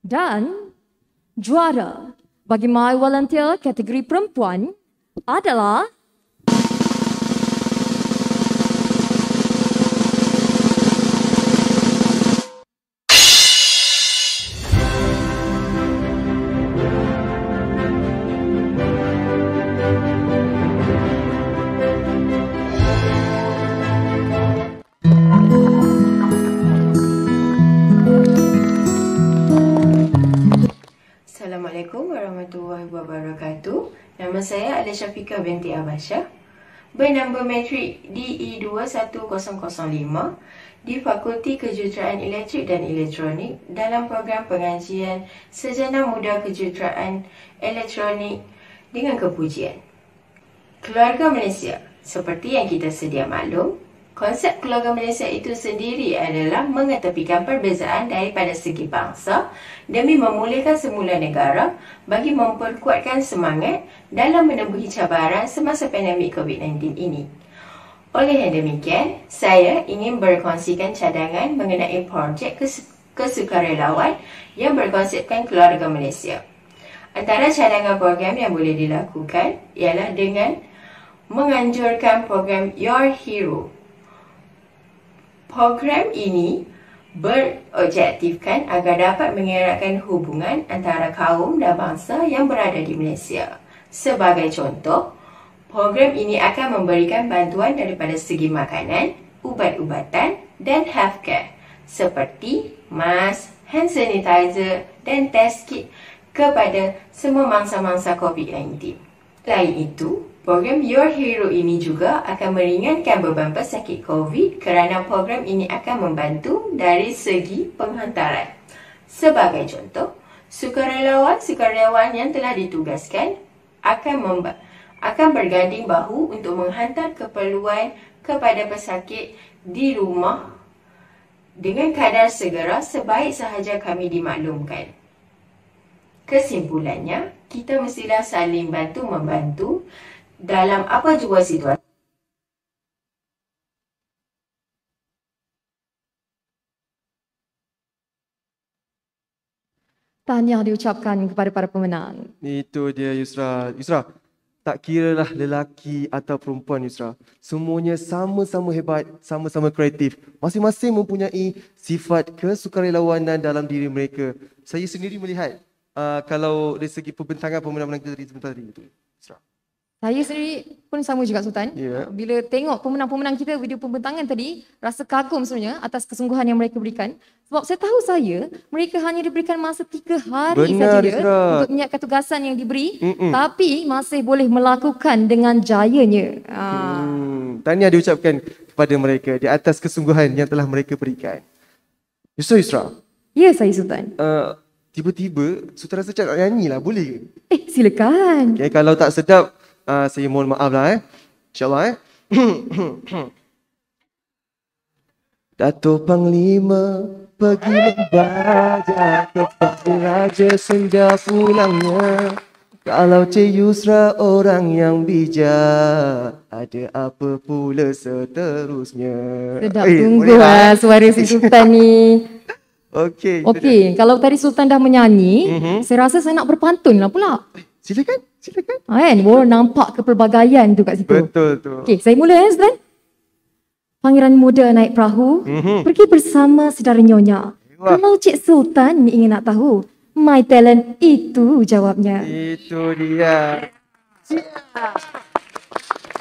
dan juara bagi My Volunteer kategori perempuan adalah Assalamualaikum warahmatullahi wabarakatuh. Nama saya adalah Syafiqah binti Abasyah, bernombor matrik DE21005 di Fakulti Kejuruteraan Elektrik dan Elektronik dalam program pengajian Sarjana Muda Kejuruteraan Elektronik dengan kepujian. Keluarga Malaysia, seperti yang kita sedia maklum, Konsep keluarga Malaysia itu sendiri adalah mengetepikan perbezaan daripada segi bangsa demi memulihkan semula negara bagi memperkuatkan semangat dalam menempuhi cabaran semasa pandemik COVID-19 ini. Oleh yang demikian, saya ingin berkongsikan cadangan mengenai projek kesukarelawan yang berkonsepkan keluarga Malaysia. Antara cadangan program yang boleh dilakukan ialah dengan menganjurkan program Your Hero. Program ini berobjektifkan agar dapat mengeratkan hubungan antara kaum dan bangsa yang berada di Malaysia. Sebagai contoh, program ini akan memberikan bantuan daripada segi makanan, ubat-ubatan dan healthcare seperti mask, hand sanitizer dan test kit kepada semua mangsa-mangsa COVID-19. Selain itu, program Your Hero ini juga akan meringankan beban pesakit COVID kerana program ini akan membantu dari segi penghantaran. Sebagai contoh, sukarelawan yang telah ditugaskan akan berganding bahu untuk menghantar keperluan kepada pesakit di rumah dengan kadar segera sebaik sahaja kami dimaklumkan. Kesimpulannya, kita mestilah saling bantu-membantu dalam apa jua situasi. Tahniah diucapkan kepada para pemenang. Itu dia Yusra. Yusra, tak kiralah lelaki atau perempuan Yusra. Semuanya sama-sama hebat, sama-sama kreatif. Masing-masing mempunyai sifat kesukarelawanan dalam diri mereka. Saya sendiri melihat kalau dari segi pembentangan pemenang-pemenang kita tadi sebentar tadi itu. Yusra. Saya sendiri pun sama juga Sultan. Yeah. Bila tengok pemenang-pemenang kita video pembentangan tadi, rasa kagum sebenarnya atas kesungguhan yang mereka berikan. Sebab saya tahu mereka hanya diberikan masa 3 hari saja untuk menyiapkan tugasan yang diberi. Tapi masih boleh melakukan dengan jayanya. Tahniah diucapkan kepada mereka di atas kesungguhan yang telah mereka berikan. Yusra. Ya, saya Sultan. Tiba-tiba Sultan rasa cakap nyanyi lah, boleh ke? Silakan. Okay, kalau tak sedap, saya mohon maaf lah InsyaAllah Dato' Panglima pergi membaca kepada Raja Senja pulangnya. Kalau Cik Yusra orang yang bijak, ada apa pula seterusnya. Sedap tunggu suara si Sultan ni. Okey, kalau tadi Sultan dah menyanyi, saya rasa saya nak berpantun lah pula. Silakan. Boleh nampak kepelbagaian tu kat situ. Betul tu. Okey, saya mula Sultan. Pangeran muda naik perahu, pergi bersama saudara nyonya. Kalau Cik Sultan ingin nak tahu, my talent itu jawabnya. Itu dia.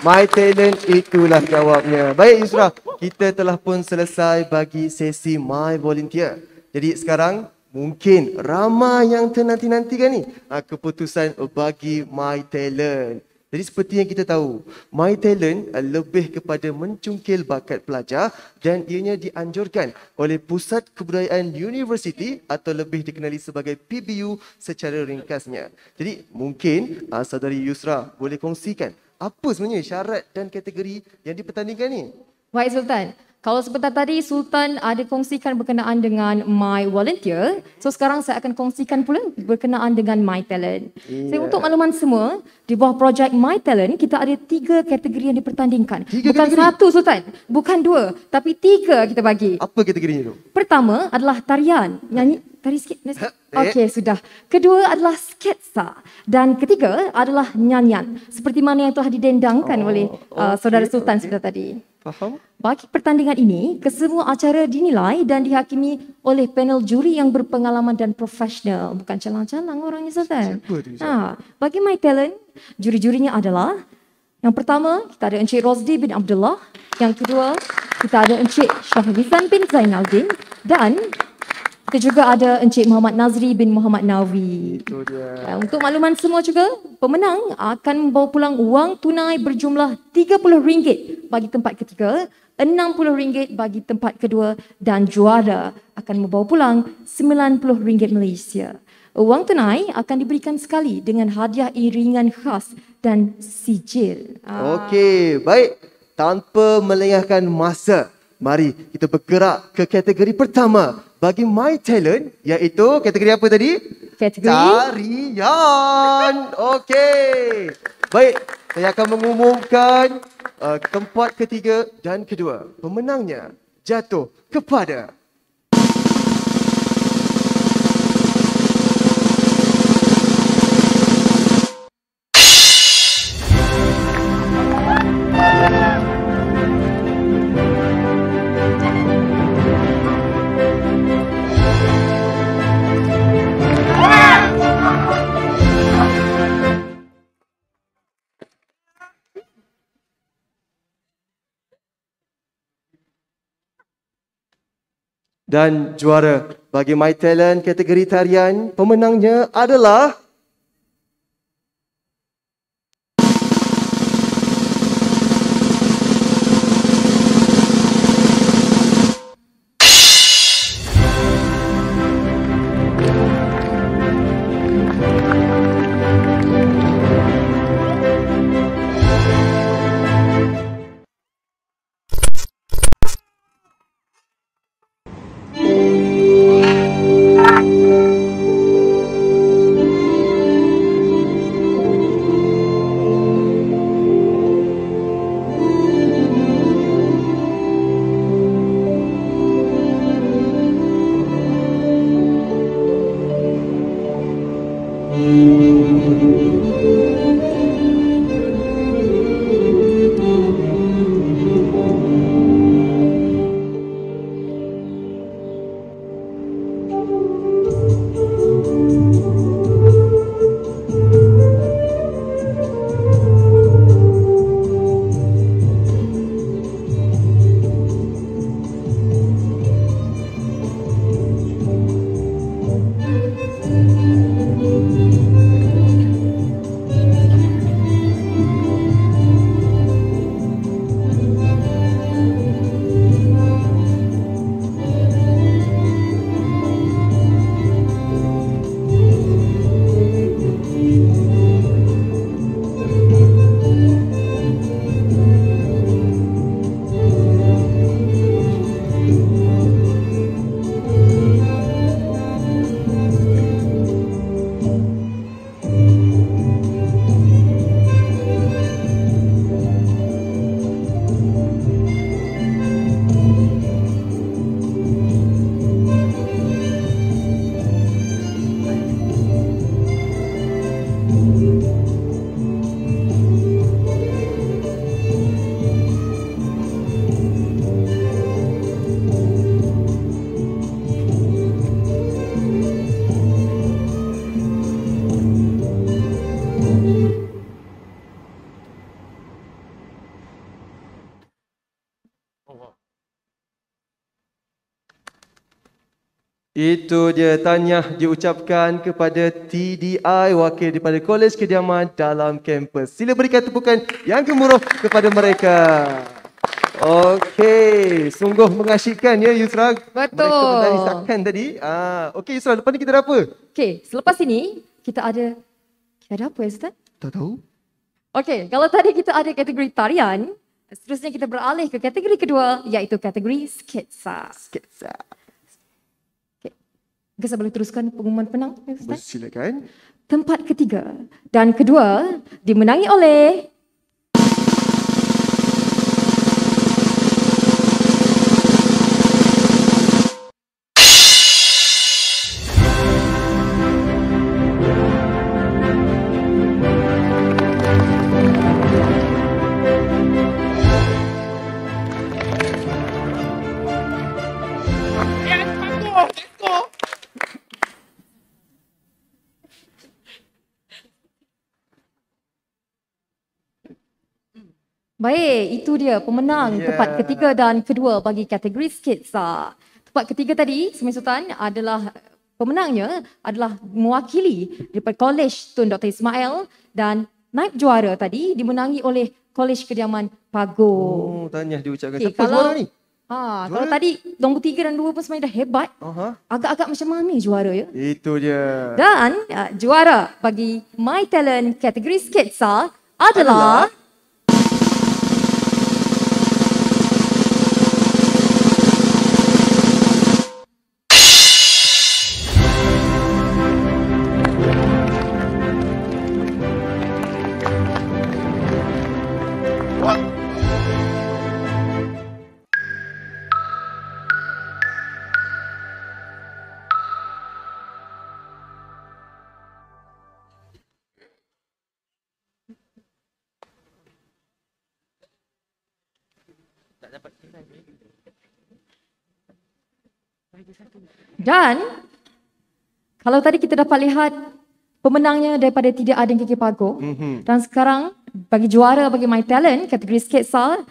My talent itulah jawabnya. Baik Yusra, kita telah pun selesai bagi sesi My Volunteer. Jadi sekarang mungkin ramai yang ternanti-nantikan ni keputusan bagi My Talent. Jadi seperti yang kita tahu, My Talent lebih kepada mencungkil bakat pelajar dan ianya dianjurkan oleh Pusat Kebudayaan Universiti atau lebih dikenali sebagai PBU secara ringkasnya. Jadi mungkin saudari Yusra boleh kongsikan apa sebenarnya syarat dan kategori yang dipertandingkan ni? Baik Sultan. Kalau sebentar tadi Sultan ada kongsikan berkenaan dengan My Volunteer, so sekarang saya akan kongsikan pula berkenaan dengan My Talent. Saya untuk makluman semua, di bawah projek My Talent kita ada 3 kategori yang dipertandingkan. Bukan satu Sultan, bukan 2, tapi 3 kita bagi. Apa kategorinya tu? Pertama adalah tarian, nyanyi tari sikit. Okey, sudah. Kedua adalah sketsa dan ketiga adalah nyanyian. Seperti mana yang telah didendangkan oleh saudara Sultan sebentar tadi. Faham? Bagi pertandingan ini, kesemua acara dinilai dan dihakimi oleh panel juri yang berpengalaman dan profesional. Bukan calang-calang orangnya Sultan. Bagi My Talent, juri-jurinya adalah yang pertama, kita ada Encik Rosdi bin Abdullah. Yang kedua, kita ada Encik Syahrizan bin Zainaldin. Dan kita juga ada Encik Muhammad Nazri bin Muhammad Nawi. Itu dia. Untuk makluman semua juga, pemenang akan membawa pulang wang tunai berjumlah RM30 bagi tempat ketiga, RM60 bagi tempat kedua dan juara akan membawa pulang RM90 Malaysia. Wang tunai akan diberikan sekali dengan hadiah iringan khas dan sijil. Okey, baik. tanpa melengahkan masa, mari kita bergerak ke kategori pertama bagi My Talent, iaitu kategori apa tadi? Kategori tarian. Okey. Baik, saya akan mengumumkan tempat ketiga dan kedua. Pemenangnya jatuh kepada dan juara bagi My Talent kategori tarian, pemenangnya adalah itu dia tahniah diucapkan kepada TDI, wakil daripada Kolej Kediaman dalam kampus. Sila berikan tepukan yang gemuruh kepada mereka. Okey, sungguh mengasyikkan ya Yusra. Betul. Mereka menarisakan tadi. Okey Yusra, lepas ni kita ada apa? Okey, selepas ini kita ada apa ya Ustaz? Tak tahu. Okey, kalau tadi kita ada kategori tarian, seterusnya kita beralih ke kategori kedua, iaitu kategori sketsa. Sketsa. Okey, saya boleh teruskan pengumuman penang ya Ustaz? Silakan. Tempat ketiga dan kedua dimenangi oleh Baik, itu dia pemenang tempat ketiga dan kedua bagi kategori sketsa. Tempat ketiga tadi, Semai Sultan, adalah pemenangnya adalah mewakili daripada Kolej Tun Dr. Ismail, dan naib juara tadi dimenangi oleh Kolej Kediaman Pagoh. Oh, tahniah diucapkan. Okay, Siapa juara ni? Kalau tadi nombor 3 dan 2 pun sebenarnya dah hebat. Agak-agak macam mana juara ya? Itu dia. Dan juara bagi My Talent kategori sketsa adalah Dan kalau tadi kita dapat lihat pemenangnya daripada Tidak Ada Gigi Pago. Dan sekarang bagi juara bagi My Talent kategori sketsa,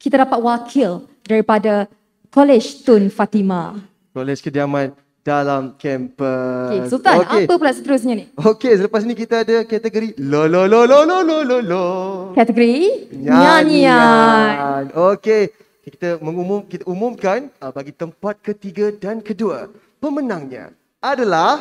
kita dapat wakil daripada Kolej Tun Fatimah. Kolej Kediaman dalam kampus. Okay, Sultan, apa pula seterusnya ni? Okey, selepas ni kita ada kategori lo lo lo lo lo lo lo lo. Kategori nyanyian. Okey, kita umumkan bagi tempat ketiga dan kedua. Pemenangnya adalah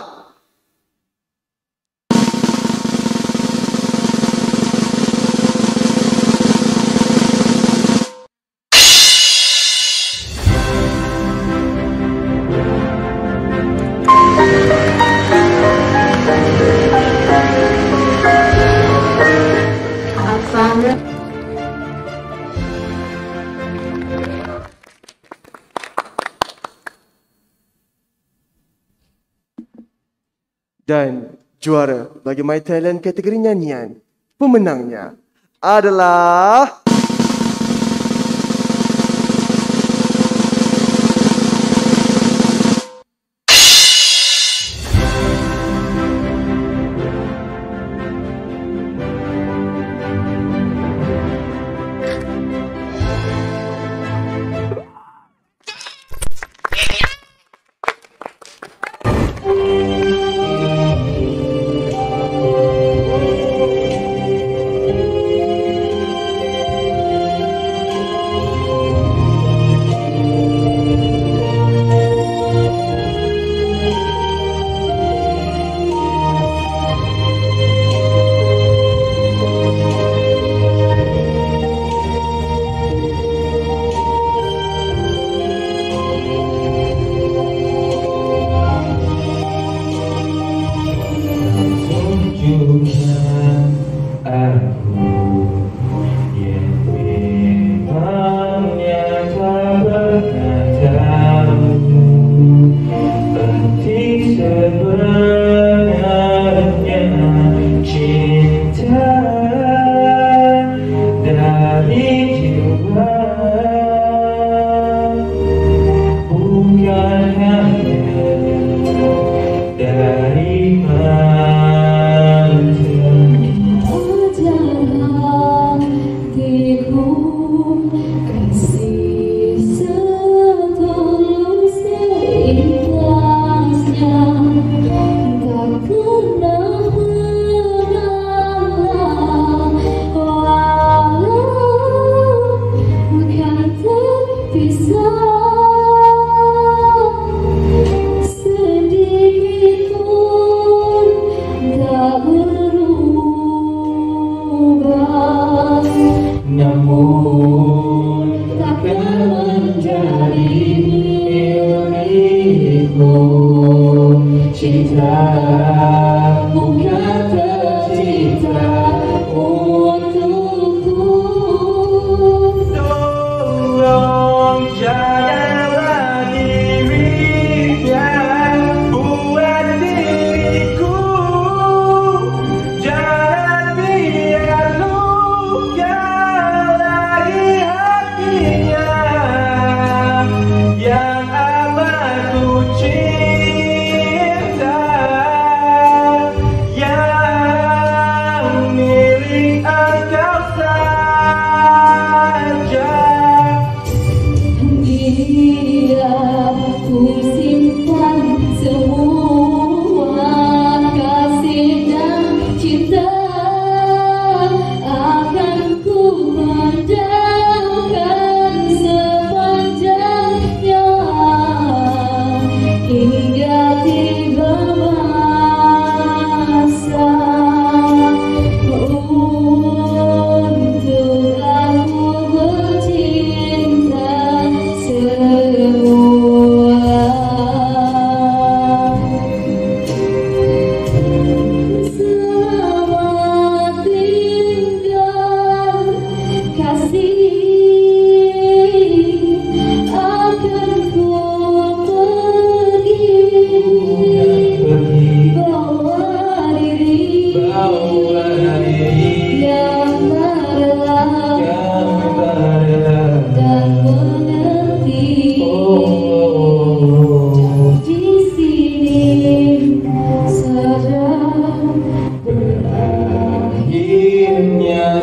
dan juara bagi My Talent kategori nyanyian. Pemenangnya adalah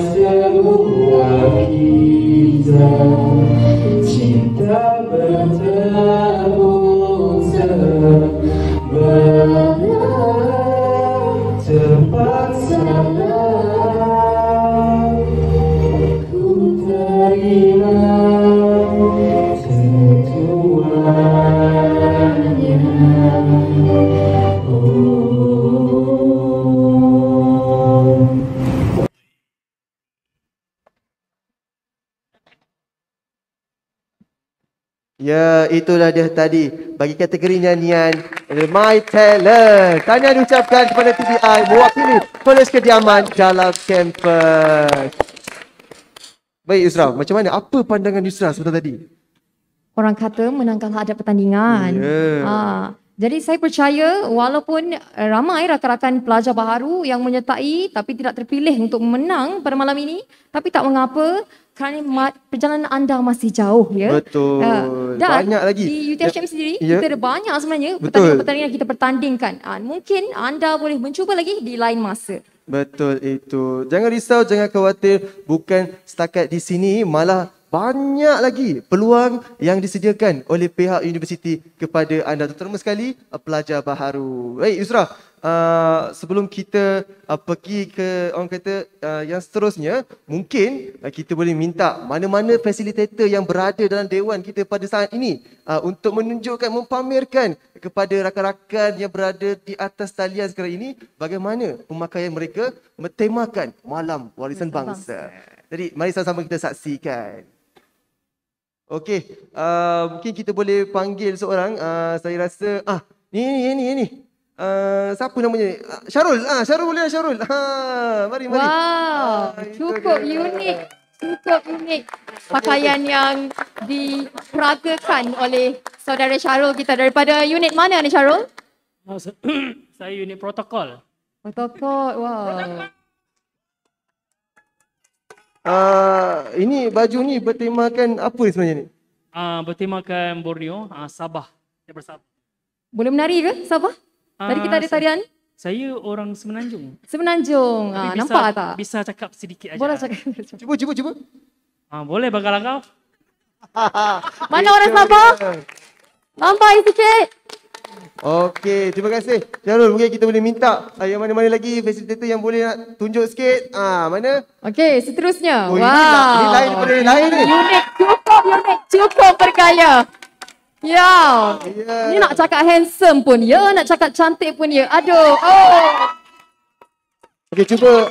sebuah kisah cinta bertemu sebelah terpaksa ku terima tentuannya. Ya, itulah dia tadi. Bagi kategori nyanyian My Talent. Tahniah diucapkan kepada TBI mewakili Polis Kediaman dalam kampus. Baik Yusra, macam mana? Apa pandangan Yusra sebentar tadi? Orang kata menang kalah ada pertandingan. Jadi saya percaya walaupun ramai rakan-rakan pelajar baharu yang menyertai tapi tidak terpilih untuk menang pada malam ini, tapi tak mengapa kerana perjalanan anda masih jauh, ya. Betul. Dan Banyak lagi. di UTHM sendiri Ya. kita ada banyak sebenarnya Betul. pertandingan-pertandingan yang kita pertandingkan. Mungkin anda boleh mencuba lagi di lain masa. Betul itu. Jangan risau, jangan khawatir. Bukan setakat di sini, malah banyak lagi peluang yang disediakan oleh pihak universiti kepada anda, terutama sekali pelajar baharu. Baik Yusra, sebelum kita pergi ke orang kata yang seterusnya, mungkin kita boleh minta mana-mana fasilitator yang berada dalam dewan kita pada saat ini untuk menunjukkan, mempamerkan kepada rakan-rakan yang berada di atas talian sekarang ini bagaimana pemakaian mereka bertemakan Malam Warisan Bangsa. Jadi mari sama-sama kita saksikan. Okey, mungkin kita boleh panggil seorang, saya rasa, ni. Siapa namanya? Syarul. Syarul boleh Syarul. Mari. Wow, cukup unik. Cukup unik pakaian yang diperagakan oleh saudara Syarul kita. Daripada unit mana ni Syarul? Saya unit protokol. Protokol, wow. Ini baju ni bertemakan apa sebenarnya ni? Bertemakan Borneo, Sabah. Saya bersabah. Boleh menari ke Sabah? Tadi kita ada tarian. Saya orang Semenanjung. Semenanjung. Tapi Nampak tak? Bisa cakap sedikit aja. Boleh cakap. Cuba. Boleh bagalah kau? Mana orang Sabah? Lambai sikit. Okey, terima kasih. Syarul, mungkin kita boleh minta yang mana-mana lagi fasilitator yang boleh nak tunjuk sikit. Mana? Okey, seterusnya. Oh, wow. Ini lain daripada yang lain ni. Unik, cukup bergaya. Ya. Ni nak cakap handsome pun ya, nak cakap cantik pun ya. Aduh. Okey, cuba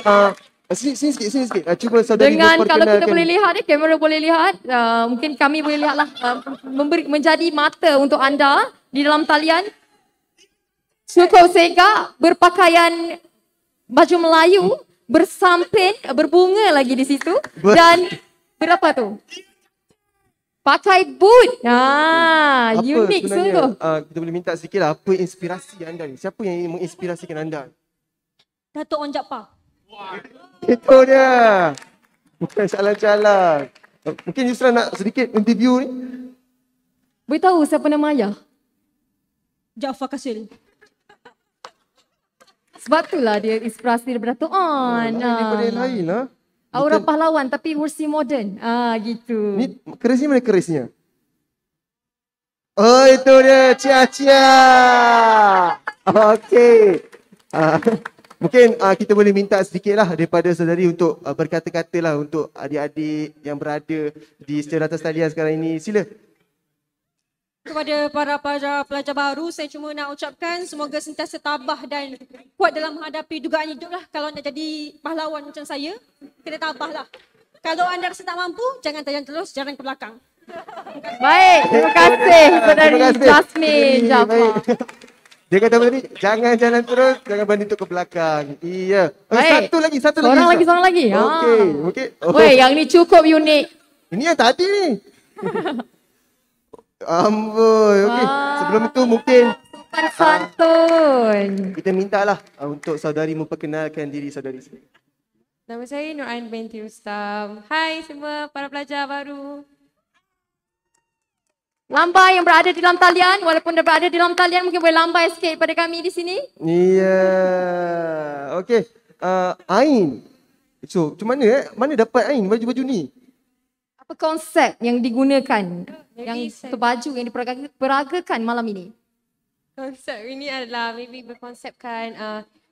sini sikit. Cuba saudari dengan kalau kita memperkenalkan. boleh lihat, kamera boleh lihat, mungkin kami boleh lihatlah menjadi mata untuk anda di dalam talian. Suku Sega berpakaian baju Melayu, bersamping, berbunga lagi di situ dan berapa tu? Pakai boot. Unik sungguh. Kita boleh minta sedikitlah apa inspirasi anda ni? Siapa yang menginspirasikan anda? Datuk Wan Jaafar. Itu dia. Bukan calang-calang. Mungkin Yusra nak sedikit interview ni. Boleh tahu siapa nama ayah? Jaafar Kasil. Sebab itulah dia inspirasi daripada Datuk Wan. Daripada yang lain lah. Aura pahlawan tapi versi moden. Gitu. Ni kerisnya mana kerisnya? Oh, itu dia. Cia-cia. Okey. Mungkin kita boleh minta sedikitlah daripada saudari untuk berkata-kata lah untuk adik-adik yang berada di secara atas talian sekarang ini. Sila. Kepada para pelajar baru, saya cuma nak ucapkan semoga sentiasa tabah dan kuat dalam menghadapi dugaan hidup lah. Kalau nak jadi pahlawan macam saya, kena tabahlah. Kalau anda rasa tak mampu, jangan terjun terus, jalan ke belakang. Baik, terima kasih saudari Jasmine Jaafar. Dia kata apa tadi? Jangan jalan terus, jangan banding untuk ke belakang. Iya. Satu lagi. Seorang lagi. Okey. Weh, yang ni cukup unik. Ini yang tadi ni. Amboi. Okey. Sebelum itu mungkin santun. Kita mintalah untuk saudari memperkenalkan diri saudari sendiri. Nama saya Nur Ain binti Rustam. Hai semua para pelajar baru. Lambai yang berada di dalam talian, walaupun dah berada di dalam talian, mungkin boleh lambai sikit pada kami di sini. Iya. Okey. Ain. So, macam mana Mana dapat Ain baju-baju ni? Apa konsep yang digunakan? Yang Maybe baju yang diperagakan malam ini? konsep ini adalah maybe berkonsepkan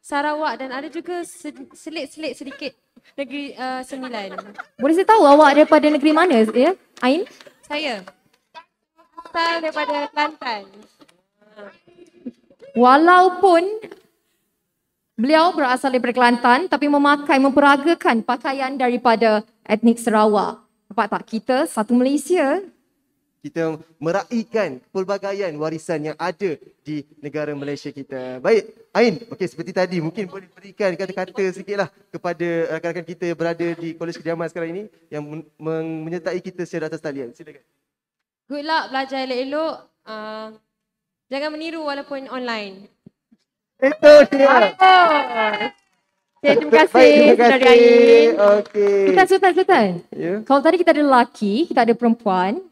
Sarawak dan ada juga selit-selit sedikit negeri Sembilan. Boleh saya tahu awak daripada negeri mana ya, Ain? Saya asal daripada Kelantan. Walaupun beliau berasal daripada Kelantan tapi memperagakan pakaian daripada etnik Sarawak. Nampak tak? Kita satu Malaysia. Kita meraihkan pelbagaian warisan yang ada di negara Malaysia kita. Baik, Ain, okey seperti tadi mungkin boleh berikan kata-kata sikitlah kepada rakan-rakan kita yang berada di Kolej Kediaman sekarang ini yang menyertai kita secara atas talian. Silakan. Good luck belajar elok-elok. Jangan meniru walaupun online. Itu dia. Okay, terima kasih Baik, terima Saudari kasih. Ain. Okey. Sultan. Ya. Kalau tadi kita ada lelaki, kita ada perempuan.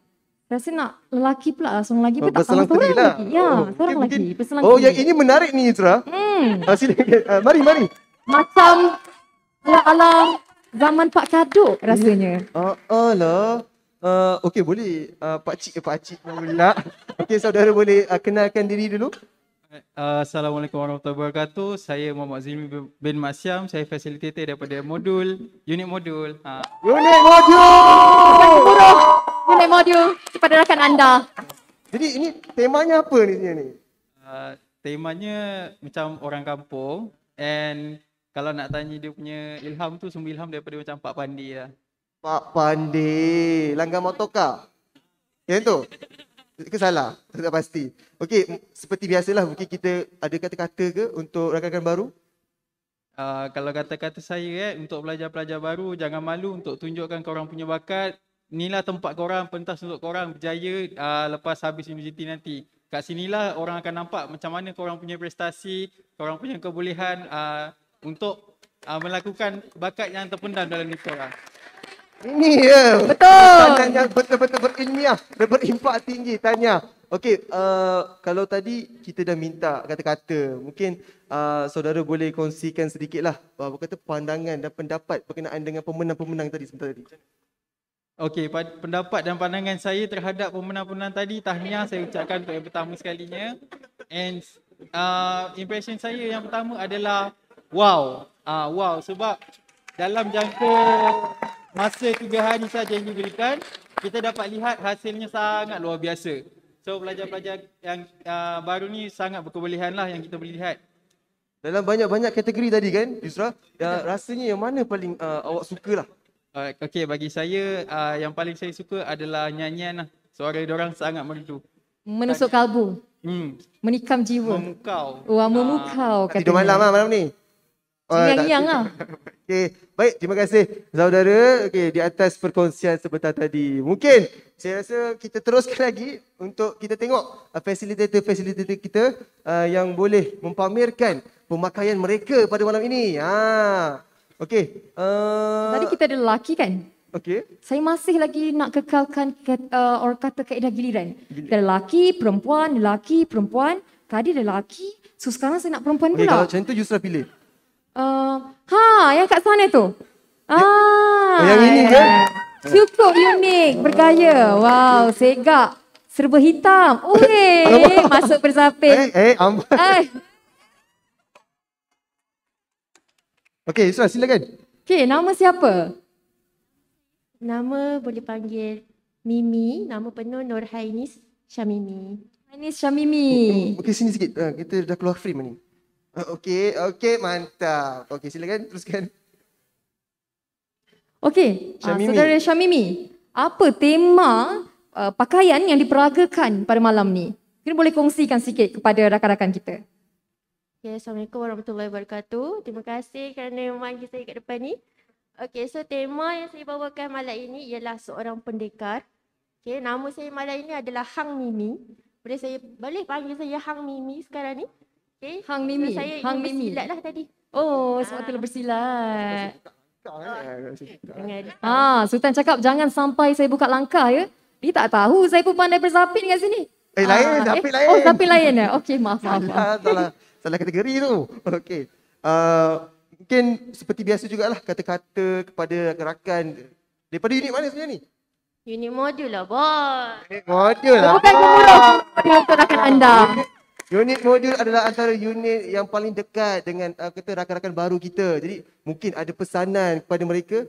Rasa nak lelaki pula, langsung lelaki pun tak sama berselang seorang lah. lagi. Ya, seorang mungkin- lagi. Berselang Oh, lagi. yang ini menarik ni Yusra. Silakan. Mari. Macam ala-ala zaman Pak Kaduk rasanya. Alah. Okey, boleh pakcik pula. Okey, saudara boleh kenalkan diri dulu. Assalamualaikum warahmatullahi wabarakatuh. Saya Muhammad Zilmi bin Masyam. Saya facilitator daripada unit modul. Unit modul. Unit modul kepada rakan anda. Jadi ini temanya apa ni sebenarnya ni? Temanya macam orang kampung, and kalau nak tanya dia punya ilham tu, sumber ilham daripada macam Pak Pandi lah. Pak Pandi, langgar motorkar. Yang tu? Ke salah? Tak pasti. Okey, seperti biasalah mungkin kita ada kata-kata ke untuk rakan-rakan baru? Kalau kata-kata saya untuk pelajar-pelajar baru, jangan malu untuk tunjukkan korang punya bakat. Inilah tempat korang, pentas untuk korang berjaya lepas habis universiti nanti. Kat sinilah orang akan nampak macam mana korang punya prestasi, korang punya kebolehan untuk melakukan bakat yang terpendam dalam diri korang. Ini ya. Betul. Tanya yang betul-betul berilmiah dan berimpak tinggi tanya. Okey, kalau tadi kita dah minta kata-kata, mungkin saudara boleh kongsikan sedikitlah berkata pandangan dan pendapat berkenaan dengan pemenang-pemenang tadi sebentar tadi. Okey, pendapat dan pandangan saya terhadap pemenang-pemenang tadi, tahniah saya ucapkan untuk yang pertama sekalinya. And impression saya yang pertama adalah wow. Wow, sebab dalam jangka masa 3 hari saja yang diberikan, kita dapat lihat hasilnya sangat luar biasa. So pelajar-pelajar yang baru ni sangat berkebolehan lah yang kita boleh lihat. Dalam banyak-banyak kategori tadi kan, Yusra, rasanya yang mana paling awak suka lah? Okey, bagi saya yang paling saya suka adalah nyanyian lah. Suara diorang sangat merdu. Menusuk kalbu. Menikam jiwa. Memukau. Wah, memukau katanya. Tidur malam lah malam ni. Yang lah. Okey, baik, terima kasih saudara. Okey, di atas perkongsian sebentar tadi. Mungkin saya rasa kita teruskan lagi untuk kita tengok fasilitator kita yang boleh mempamerkan pemakaian mereka pada malam ini. Okey. Tadi kita ada lelaki kan? Okey. Saya masih lagi nak kekalkan orang kata kaedah giliran. Ada lelaki, perempuan. Tadi ada lelaki. So sekarang saya nak perempuan Okey, pula. kalau macam tu Yusra pilih. Yang kat sana tu. yang ini je. Cukup unik, bergaya. Wow, segak. Serba hitam. Masuk bersapin. Okey, Yusra silakan. Okey, nama siapa? Nama boleh panggil Mimi, nama penuh Nurhainis Syamimi. Nurhainis Syamimi. Okey, sini sikit. Kita dah keluar frame ni. Okey, mantap. Okey, silakan teruskan. Okey, Syamimi. saudara Syamimi, apa tema pakaian yang diperagakan pada malam ni? Mungkin boleh kongsikan sikit kepada rakan-rakan kita. Okay, Assalamualaikum warahmatullahi wabarakatuh. Terima kasih kerana memanggil saya kat depan ni. Okay, so tema yang saya bawakan malam ini ialah seorang pendekar. Okay, nama saya malam ini adalah Hang Mimi. Boleh panggil saya Hang Mimi sekarang ni? Okay. Hang Mimi, So, saya Hang ingin Mimi. bersilat lah tadi. Sebab tu bersilat. Ah, Sultan cakap jangan sampai saya buka langkah ya. Dia tak tahu saya pun pandai bersapit kat sini. Lain, zapit lain. Oh, zapit lain. Okey, maaf. Salah kategori tu. Okey. Mungkin seperti biasa jugalah kata-kata kepada rakan daripada unit mana sebenarnya ni? Unit modul lah, bos. Unit modul lah. Bukan gemuruh untuk rakan anda. Unit modul adalah antara unit yang paling dekat dengan kata rakan-rakan baru kita. Jadi mungkin ada pesanan kepada mereka.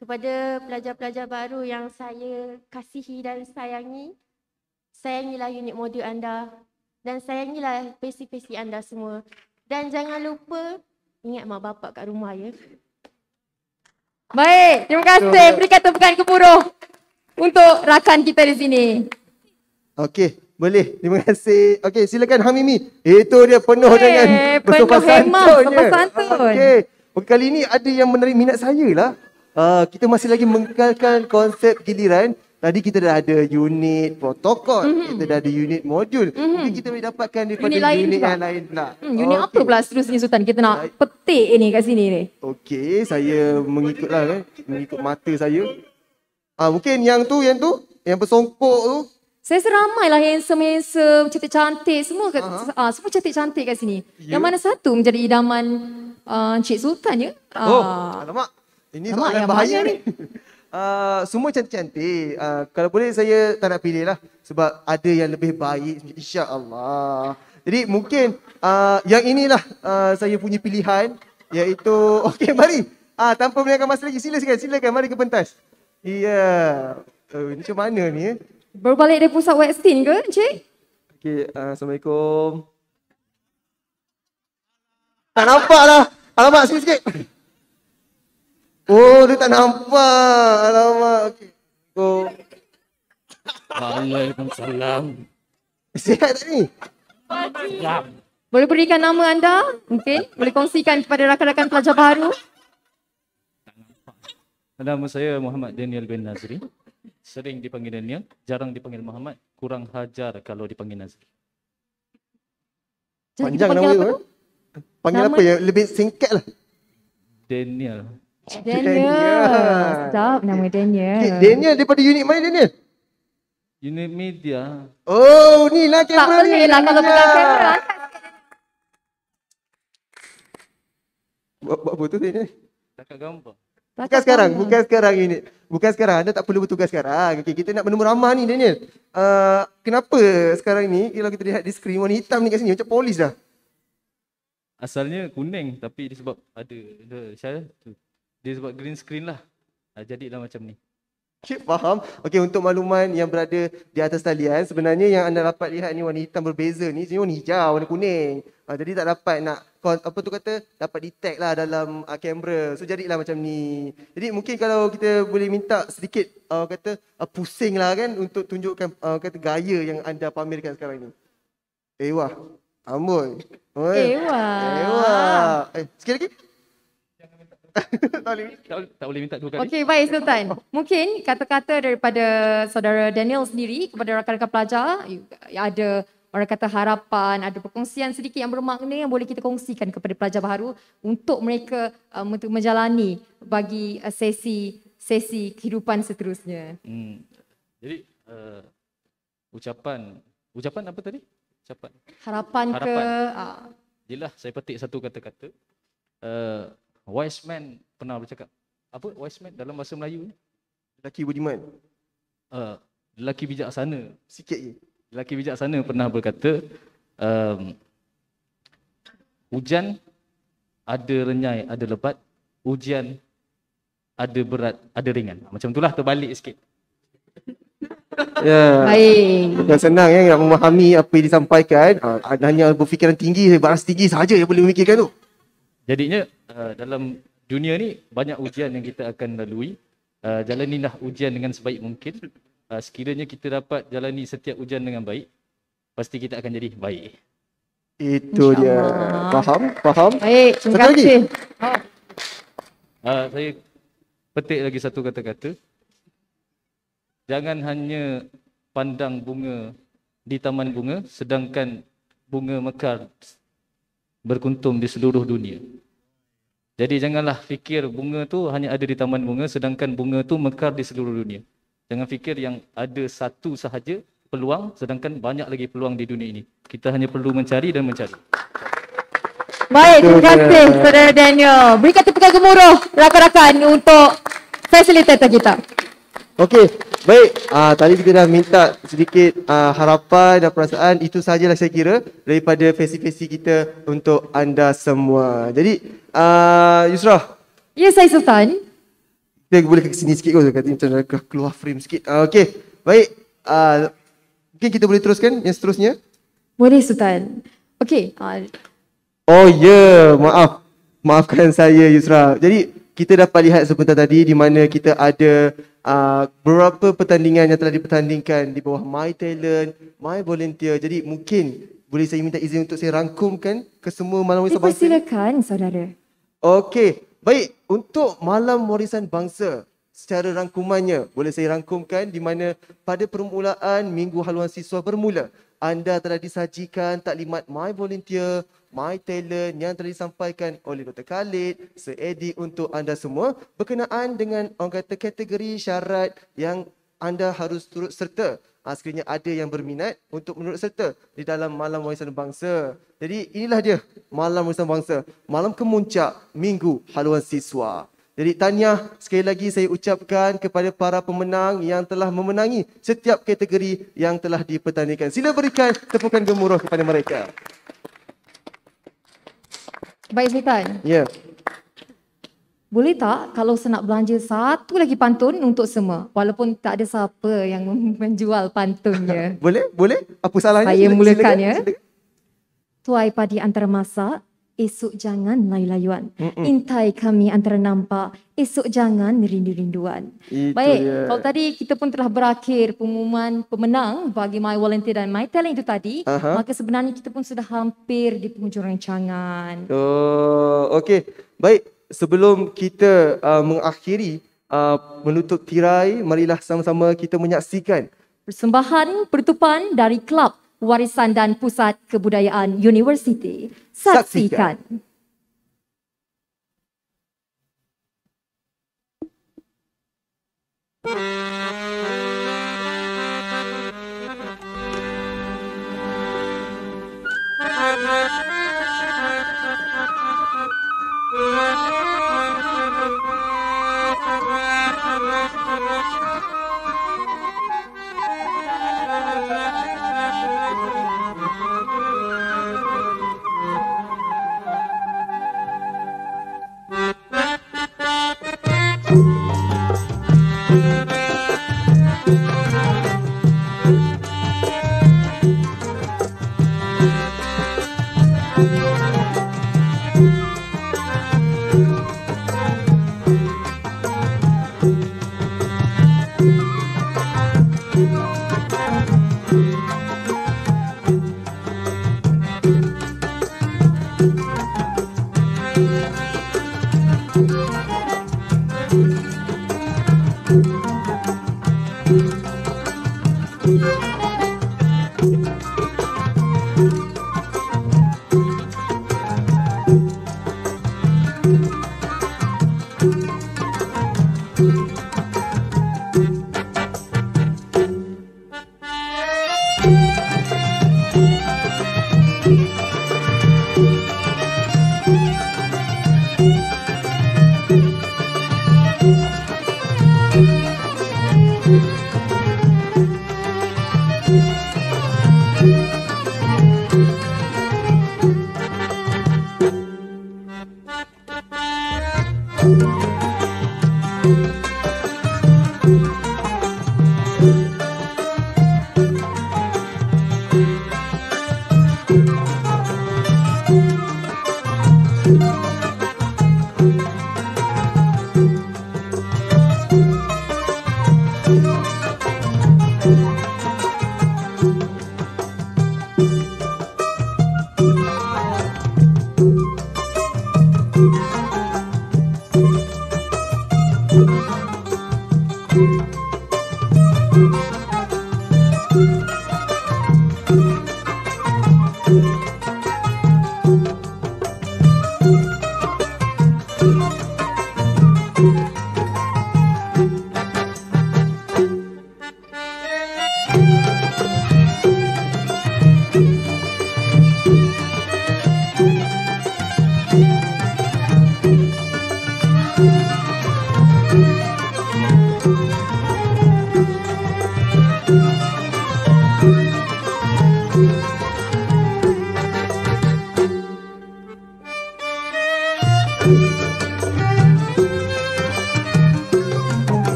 Kepada pelajar-pelajar baru yang saya kasihi dan sayangi, sayangilah unit modul anda dan sayangilah pesi-pesi anda semua. Dan jangan lupa ingat mak bapak kat rumah ya. Baik, terima kasih. Berikan tepukan gemuruh untuk rakan kita di sini. Okey, boleh. Terima kasih. Okey, silakan Hamimi. Itu dia penuh dengan bersopan hemah, sopan santun. Okey. Kali ini ada yang menarik minat saya lah. Kita masih lagi mengekalkan konsep giliran. Tadi kita dah ada unit protokol, kita dah ada unit modul. Mungkin kita boleh dapatkan daripada unit yang lain pula. Unit apa pula seterusnya Sultan? Kita nak petik ni kat sini ni. Okey, saya mengikutlah kan. Mengikut mata saya. Mungkin yang yang bersongkok tu. Saya seramai lah handsome, cantik-cantik. Semua semua cantik-cantik kat sini. Yang mana satu menjadi idaman Encik Sultan ya? Alamak. Ini soalan bahaya ni. Semua cantik-cantik. Kalau boleh saya tak nak pilih lah. Sebab ada yang lebih baik. InsyaAllah. Jadi mungkin yang inilah saya punya pilihan. Iaitu, okey mari. Tanpa melengahkan masa lagi. Silakan. Mari ke pentas. Ya. Ini macam mana ni? Berbalik dari pusat Westin ke Encik? Okey, Assalamualaikum. Tak nampak lah. Alamak, sikit. Oh, dia tak nampak. Alamak. Okay. Waalaikumsalam. Sihat tak ni? Siap. Boleh berikan nama anda? Mungkin boleh kongsikan kepada rakan-rakan pelajar baru. Nama saya Muhammad Daniel bin Nazri. Sering dipanggil Daniel, jarang dipanggil Muhammad. Kurang hajar kalau dipanggil Nazri. Panjang nama dia. Panggil apa ya? Lebih singkat lah. Daniel. Sedap nama Daniel. Okay, Daniel daripada unit mana Daniel? Unit media. Oh, ni lah kamera ni. Tak boleh lah kalau pegang kamera. Buat apa tu Daniel? Takat gambar. Bukan sekarang unit. Bukan sekarang, anda tak perlu bertugas sekarang. Okay, kita nak menemu ramah ni Daniel. Kenapa sekarang ni kalau kita lihat di skrin warna hitam ni kat sini macam polis dah? Asalnya kuning tapi disebab ada dia sebab green screen lah. Jadilah macam ni. Okay, faham. Okey, untuk makluman yang berada di atas talian, sebenarnya yang anda dapat lihat ni warna hitam berbeza ni, sini warna hijau, warna kuning. Jadi tak dapat nak dapat detect lah dalam kamera. So jadilah macam ni. Jadi mungkin kalau kita boleh minta sedikit pusing lah kan untuk tunjukkan gaya yang anda pamerkan sekarang ni. Wah. Amboi. Wah. Sikit lagi. Tak boleh minta dua kali. Okey, baik Sultan. Mungkin kata-kata daripada saudara Daniel sendiri kepada rakan-rakan pelajar, ada orang kata harapan, ada perkongsian sedikit yang bermakna yang boleh kita kongsikan kepada pelajar baru untuk mereka untuk menjalani bagi sesi kehidupan seterusnya. Jadi ucapan apa tadi? Harapan. Jelah saya petik satu kata-kata. Wise man pernah bercakap. Apa wise man dalam bahasa Melayu ni? Lelaki budiman. Lelaki bijaksana. Sikit je. Lelaki bijaksana pernah berkata, hujan ada renyai, ada lebat. Ujian ada berat, ada ringan. Macam itulah, terbalik sikit. Ya. Baik. Yang senang ya nak memahami apa yang disampaikan. Hanya berfikiran tinggi, balas tinggi saja yang boleh memikirkan tu. Jadinya dalam dunia ni banyak ujian yang kita akan lalui. Jalanilah ujian dengan sebaik mungkin. Sekiranya kita dapat jalani setiap ujian dengan baik, pasti kita akan jadi baik. Itu dia. Faham? Baik, terima kasih. Saya petik lagi satu kata-kata. Jangan hanya pandang bunga di taman bunga, sedangkan bunga mekar berkuntum di seluruh dunia. Jadi janganlah fikir bunga tu hanya ada di taman bunga, sedangkan bunga tu mekar di seluruh dunia. Jangan fikir yang ada satu sahaja peluang, sedangkan banyak lagi peluang di dunia ini. Kita hanya perlu mencari dan mencari. Baik, terima kasih Saudara Daniel. Berikan tepukan gemuruh rakan-rakan untuk fasilitator kita. Okey, baik. Tadi kita dah minta sedikit harapan dan perasaan. Itu sahajalah saya kira daripada fesi-fesi kita untuk anda semua. Jadi, Yusra. Ya, saya Sultan. Kita boleh ke sini sikit kot. Kata macam nak keluar frame sikit. Okey, baik. Mungkin kita boleh teruskan yang seterusnya. Boleh Sultan. Okey. Oh ya, maafkan saya Yusra. Jadi kita dapat lihat sebentar tadi di mana kita ada beberapa pertandingan yang telah dipertandingkan di bawah My Talent, My Volunteer. Jadi mungkin boleh saya minta izin untuk saya rangkumkan ke semua Malam Warisan Bangsa. Silakan saudara. Okey, baik. Untuk Malam Warisan Bangsa secara rangkumannya boleh saya rangkumkan di mana pada permulaan Minggu Haluan Siswa bermula, anda telah disajikan taklimat My Volunteer, My Talent yang telah disampaikan oleh Dr. Khalid, Sir Eddie untuk anda semua berkenaan dengan orang kata kategori syarat yang anda harus turut serta. Sekiranya ada yang berminat untuk menurut serta di dalam Malam Warisan Bangsa. Jadi inilah dia Malam Warisan Bangsa, malam kemuncak Minggu Haluan Siswa. Jadi tahniah sekali lagi saya ucapkan kepada para pemenang yang telah memenangi setiap kategori yang telah dipertandingkan. Sila berikan tepukan gemuruh kepada mereka. Baik Sultan. Ya. Boleh tak kalau saya nak belanja satu lagi pantun untuk semua walaupun tak ada siapa yang menjual pantunnya. Boleh? Apa salahnya? Saya mulakan ya. Silakan. Tuai padi antara masak, esok jangan layu-layuan. Intai kami antara nampak, esok jangan rindu-rinduan. Baik, dia. kalau tadi kita pun telah berakhir pengumuman pemenang bagi My Volunteer dan My Talent itu tadi, maka sebenarnya kita pun sudah hampir di penghujung rancangan. Oh, okey. Baik, sebelum kita mengakhiri menutup tirai, marilah sama-sama kita menyaksikan persembahan pertupan dari Kelab Warisan dan Pusat Kebudayaan Universiti. Saksikan.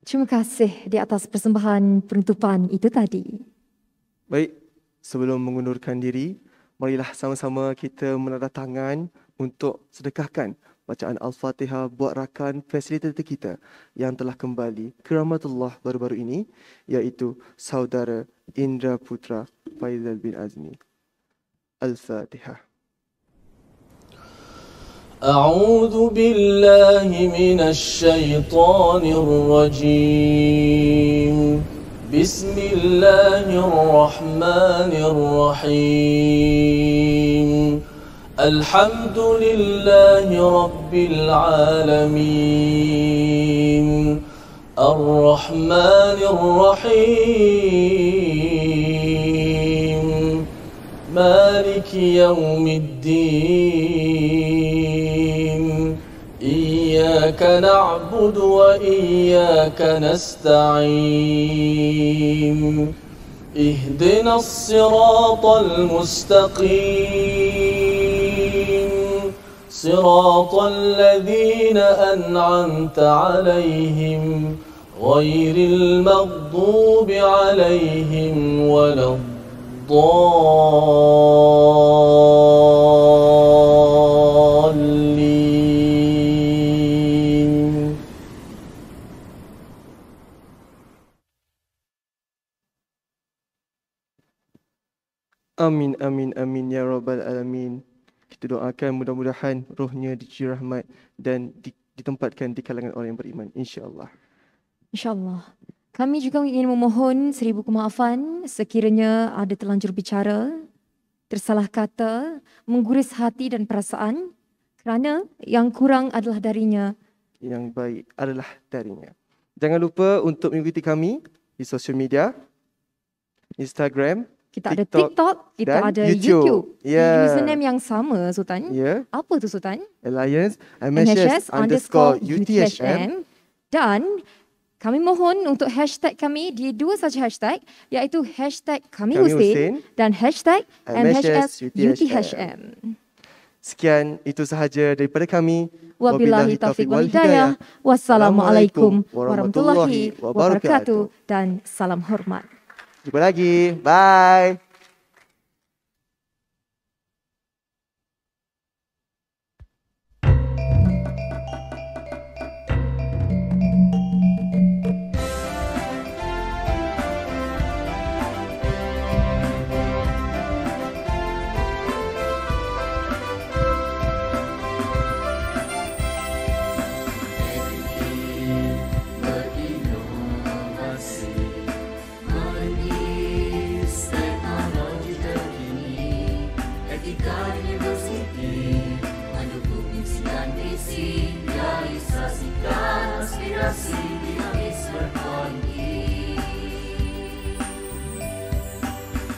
Terima kasih di atas persembahan penutupan itu tadi. Baik, sebelum mengundurkan diri, marilah sama-sama kita menandatangan untuk sedekahkan bacaan Al-Fatihah buat rakan fasilitator kita yang telah kembali ke Rahmatullah baru-baru ini, iaitu saudara Indra Putra Faizal bin Azmi. Al-Fatihah. أعوذ بالله من الشيطان الرجيم بسم الله الرحمن الرحيم الحمد لله رب العالمين الرحمن الرحيم مالك يوم الدين إياك نعبد وإياك نستعين اهدنا الصراط المستقيم صراط الذين أنعمت عليهم غير المغضوب عليهم ولا الضالين. Amin, amin, amin ya Rabbal Alamin. Kita doakan mudah-mudahan rohnya diberi rahmat dan ditempatkan di kalangan orang yang beriman, insya-Allah. InsyaAllah. Kami juga ingin memohon 1000 kemaafan sekiranya ada terlanjur bicara, tersalah kata, mengguris hati dan perasaan kerana yang kurang adalah darinya. Yang baik adalah darinya. Jangan lupa untuk mengikuti kami di sosial media, Instagram, Kita ada TikTok, kita dan ada YouTube. Yeah. Username yang sama, Sultan. Yeah. Apa tu, Sultan? Alliance MHS_UTHM. Dan kami mohon untuk hashtag kami di 2 saja hashtag, iaitu hashtag Kami Kami Husin Husin dan hashtag MHS MHS_UTHM. Sekian itu sahaja daripada kami. Wabillahi taufiq wal hidayah. Wassalamualaikum warahmatullahi wabarakatuh dan salam hormat. Jumpa lagi. Bye. kasih dinamis berkualiti.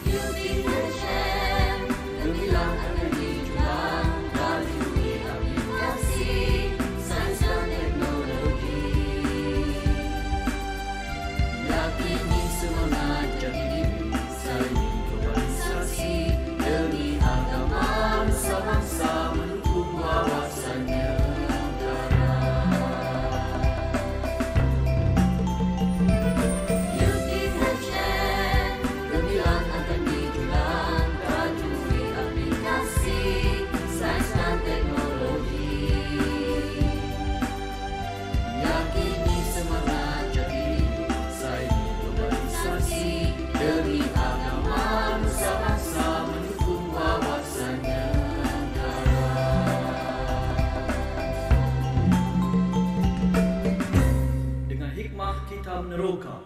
UTHM gemilang akan dijulang melalui aplikasi sains dan teknologi. Yakini semangat jadi saling globalisasi demi agama nusa bangsa mendukung wawasan negara. UTHM gemilang akan dijulang melalui aplikasi sains dan teknologi. Yakini semangat jadi saing globalisasi demi agama nusa bangsa mendukung wawasan negara. Dengan hikmah kita meneroka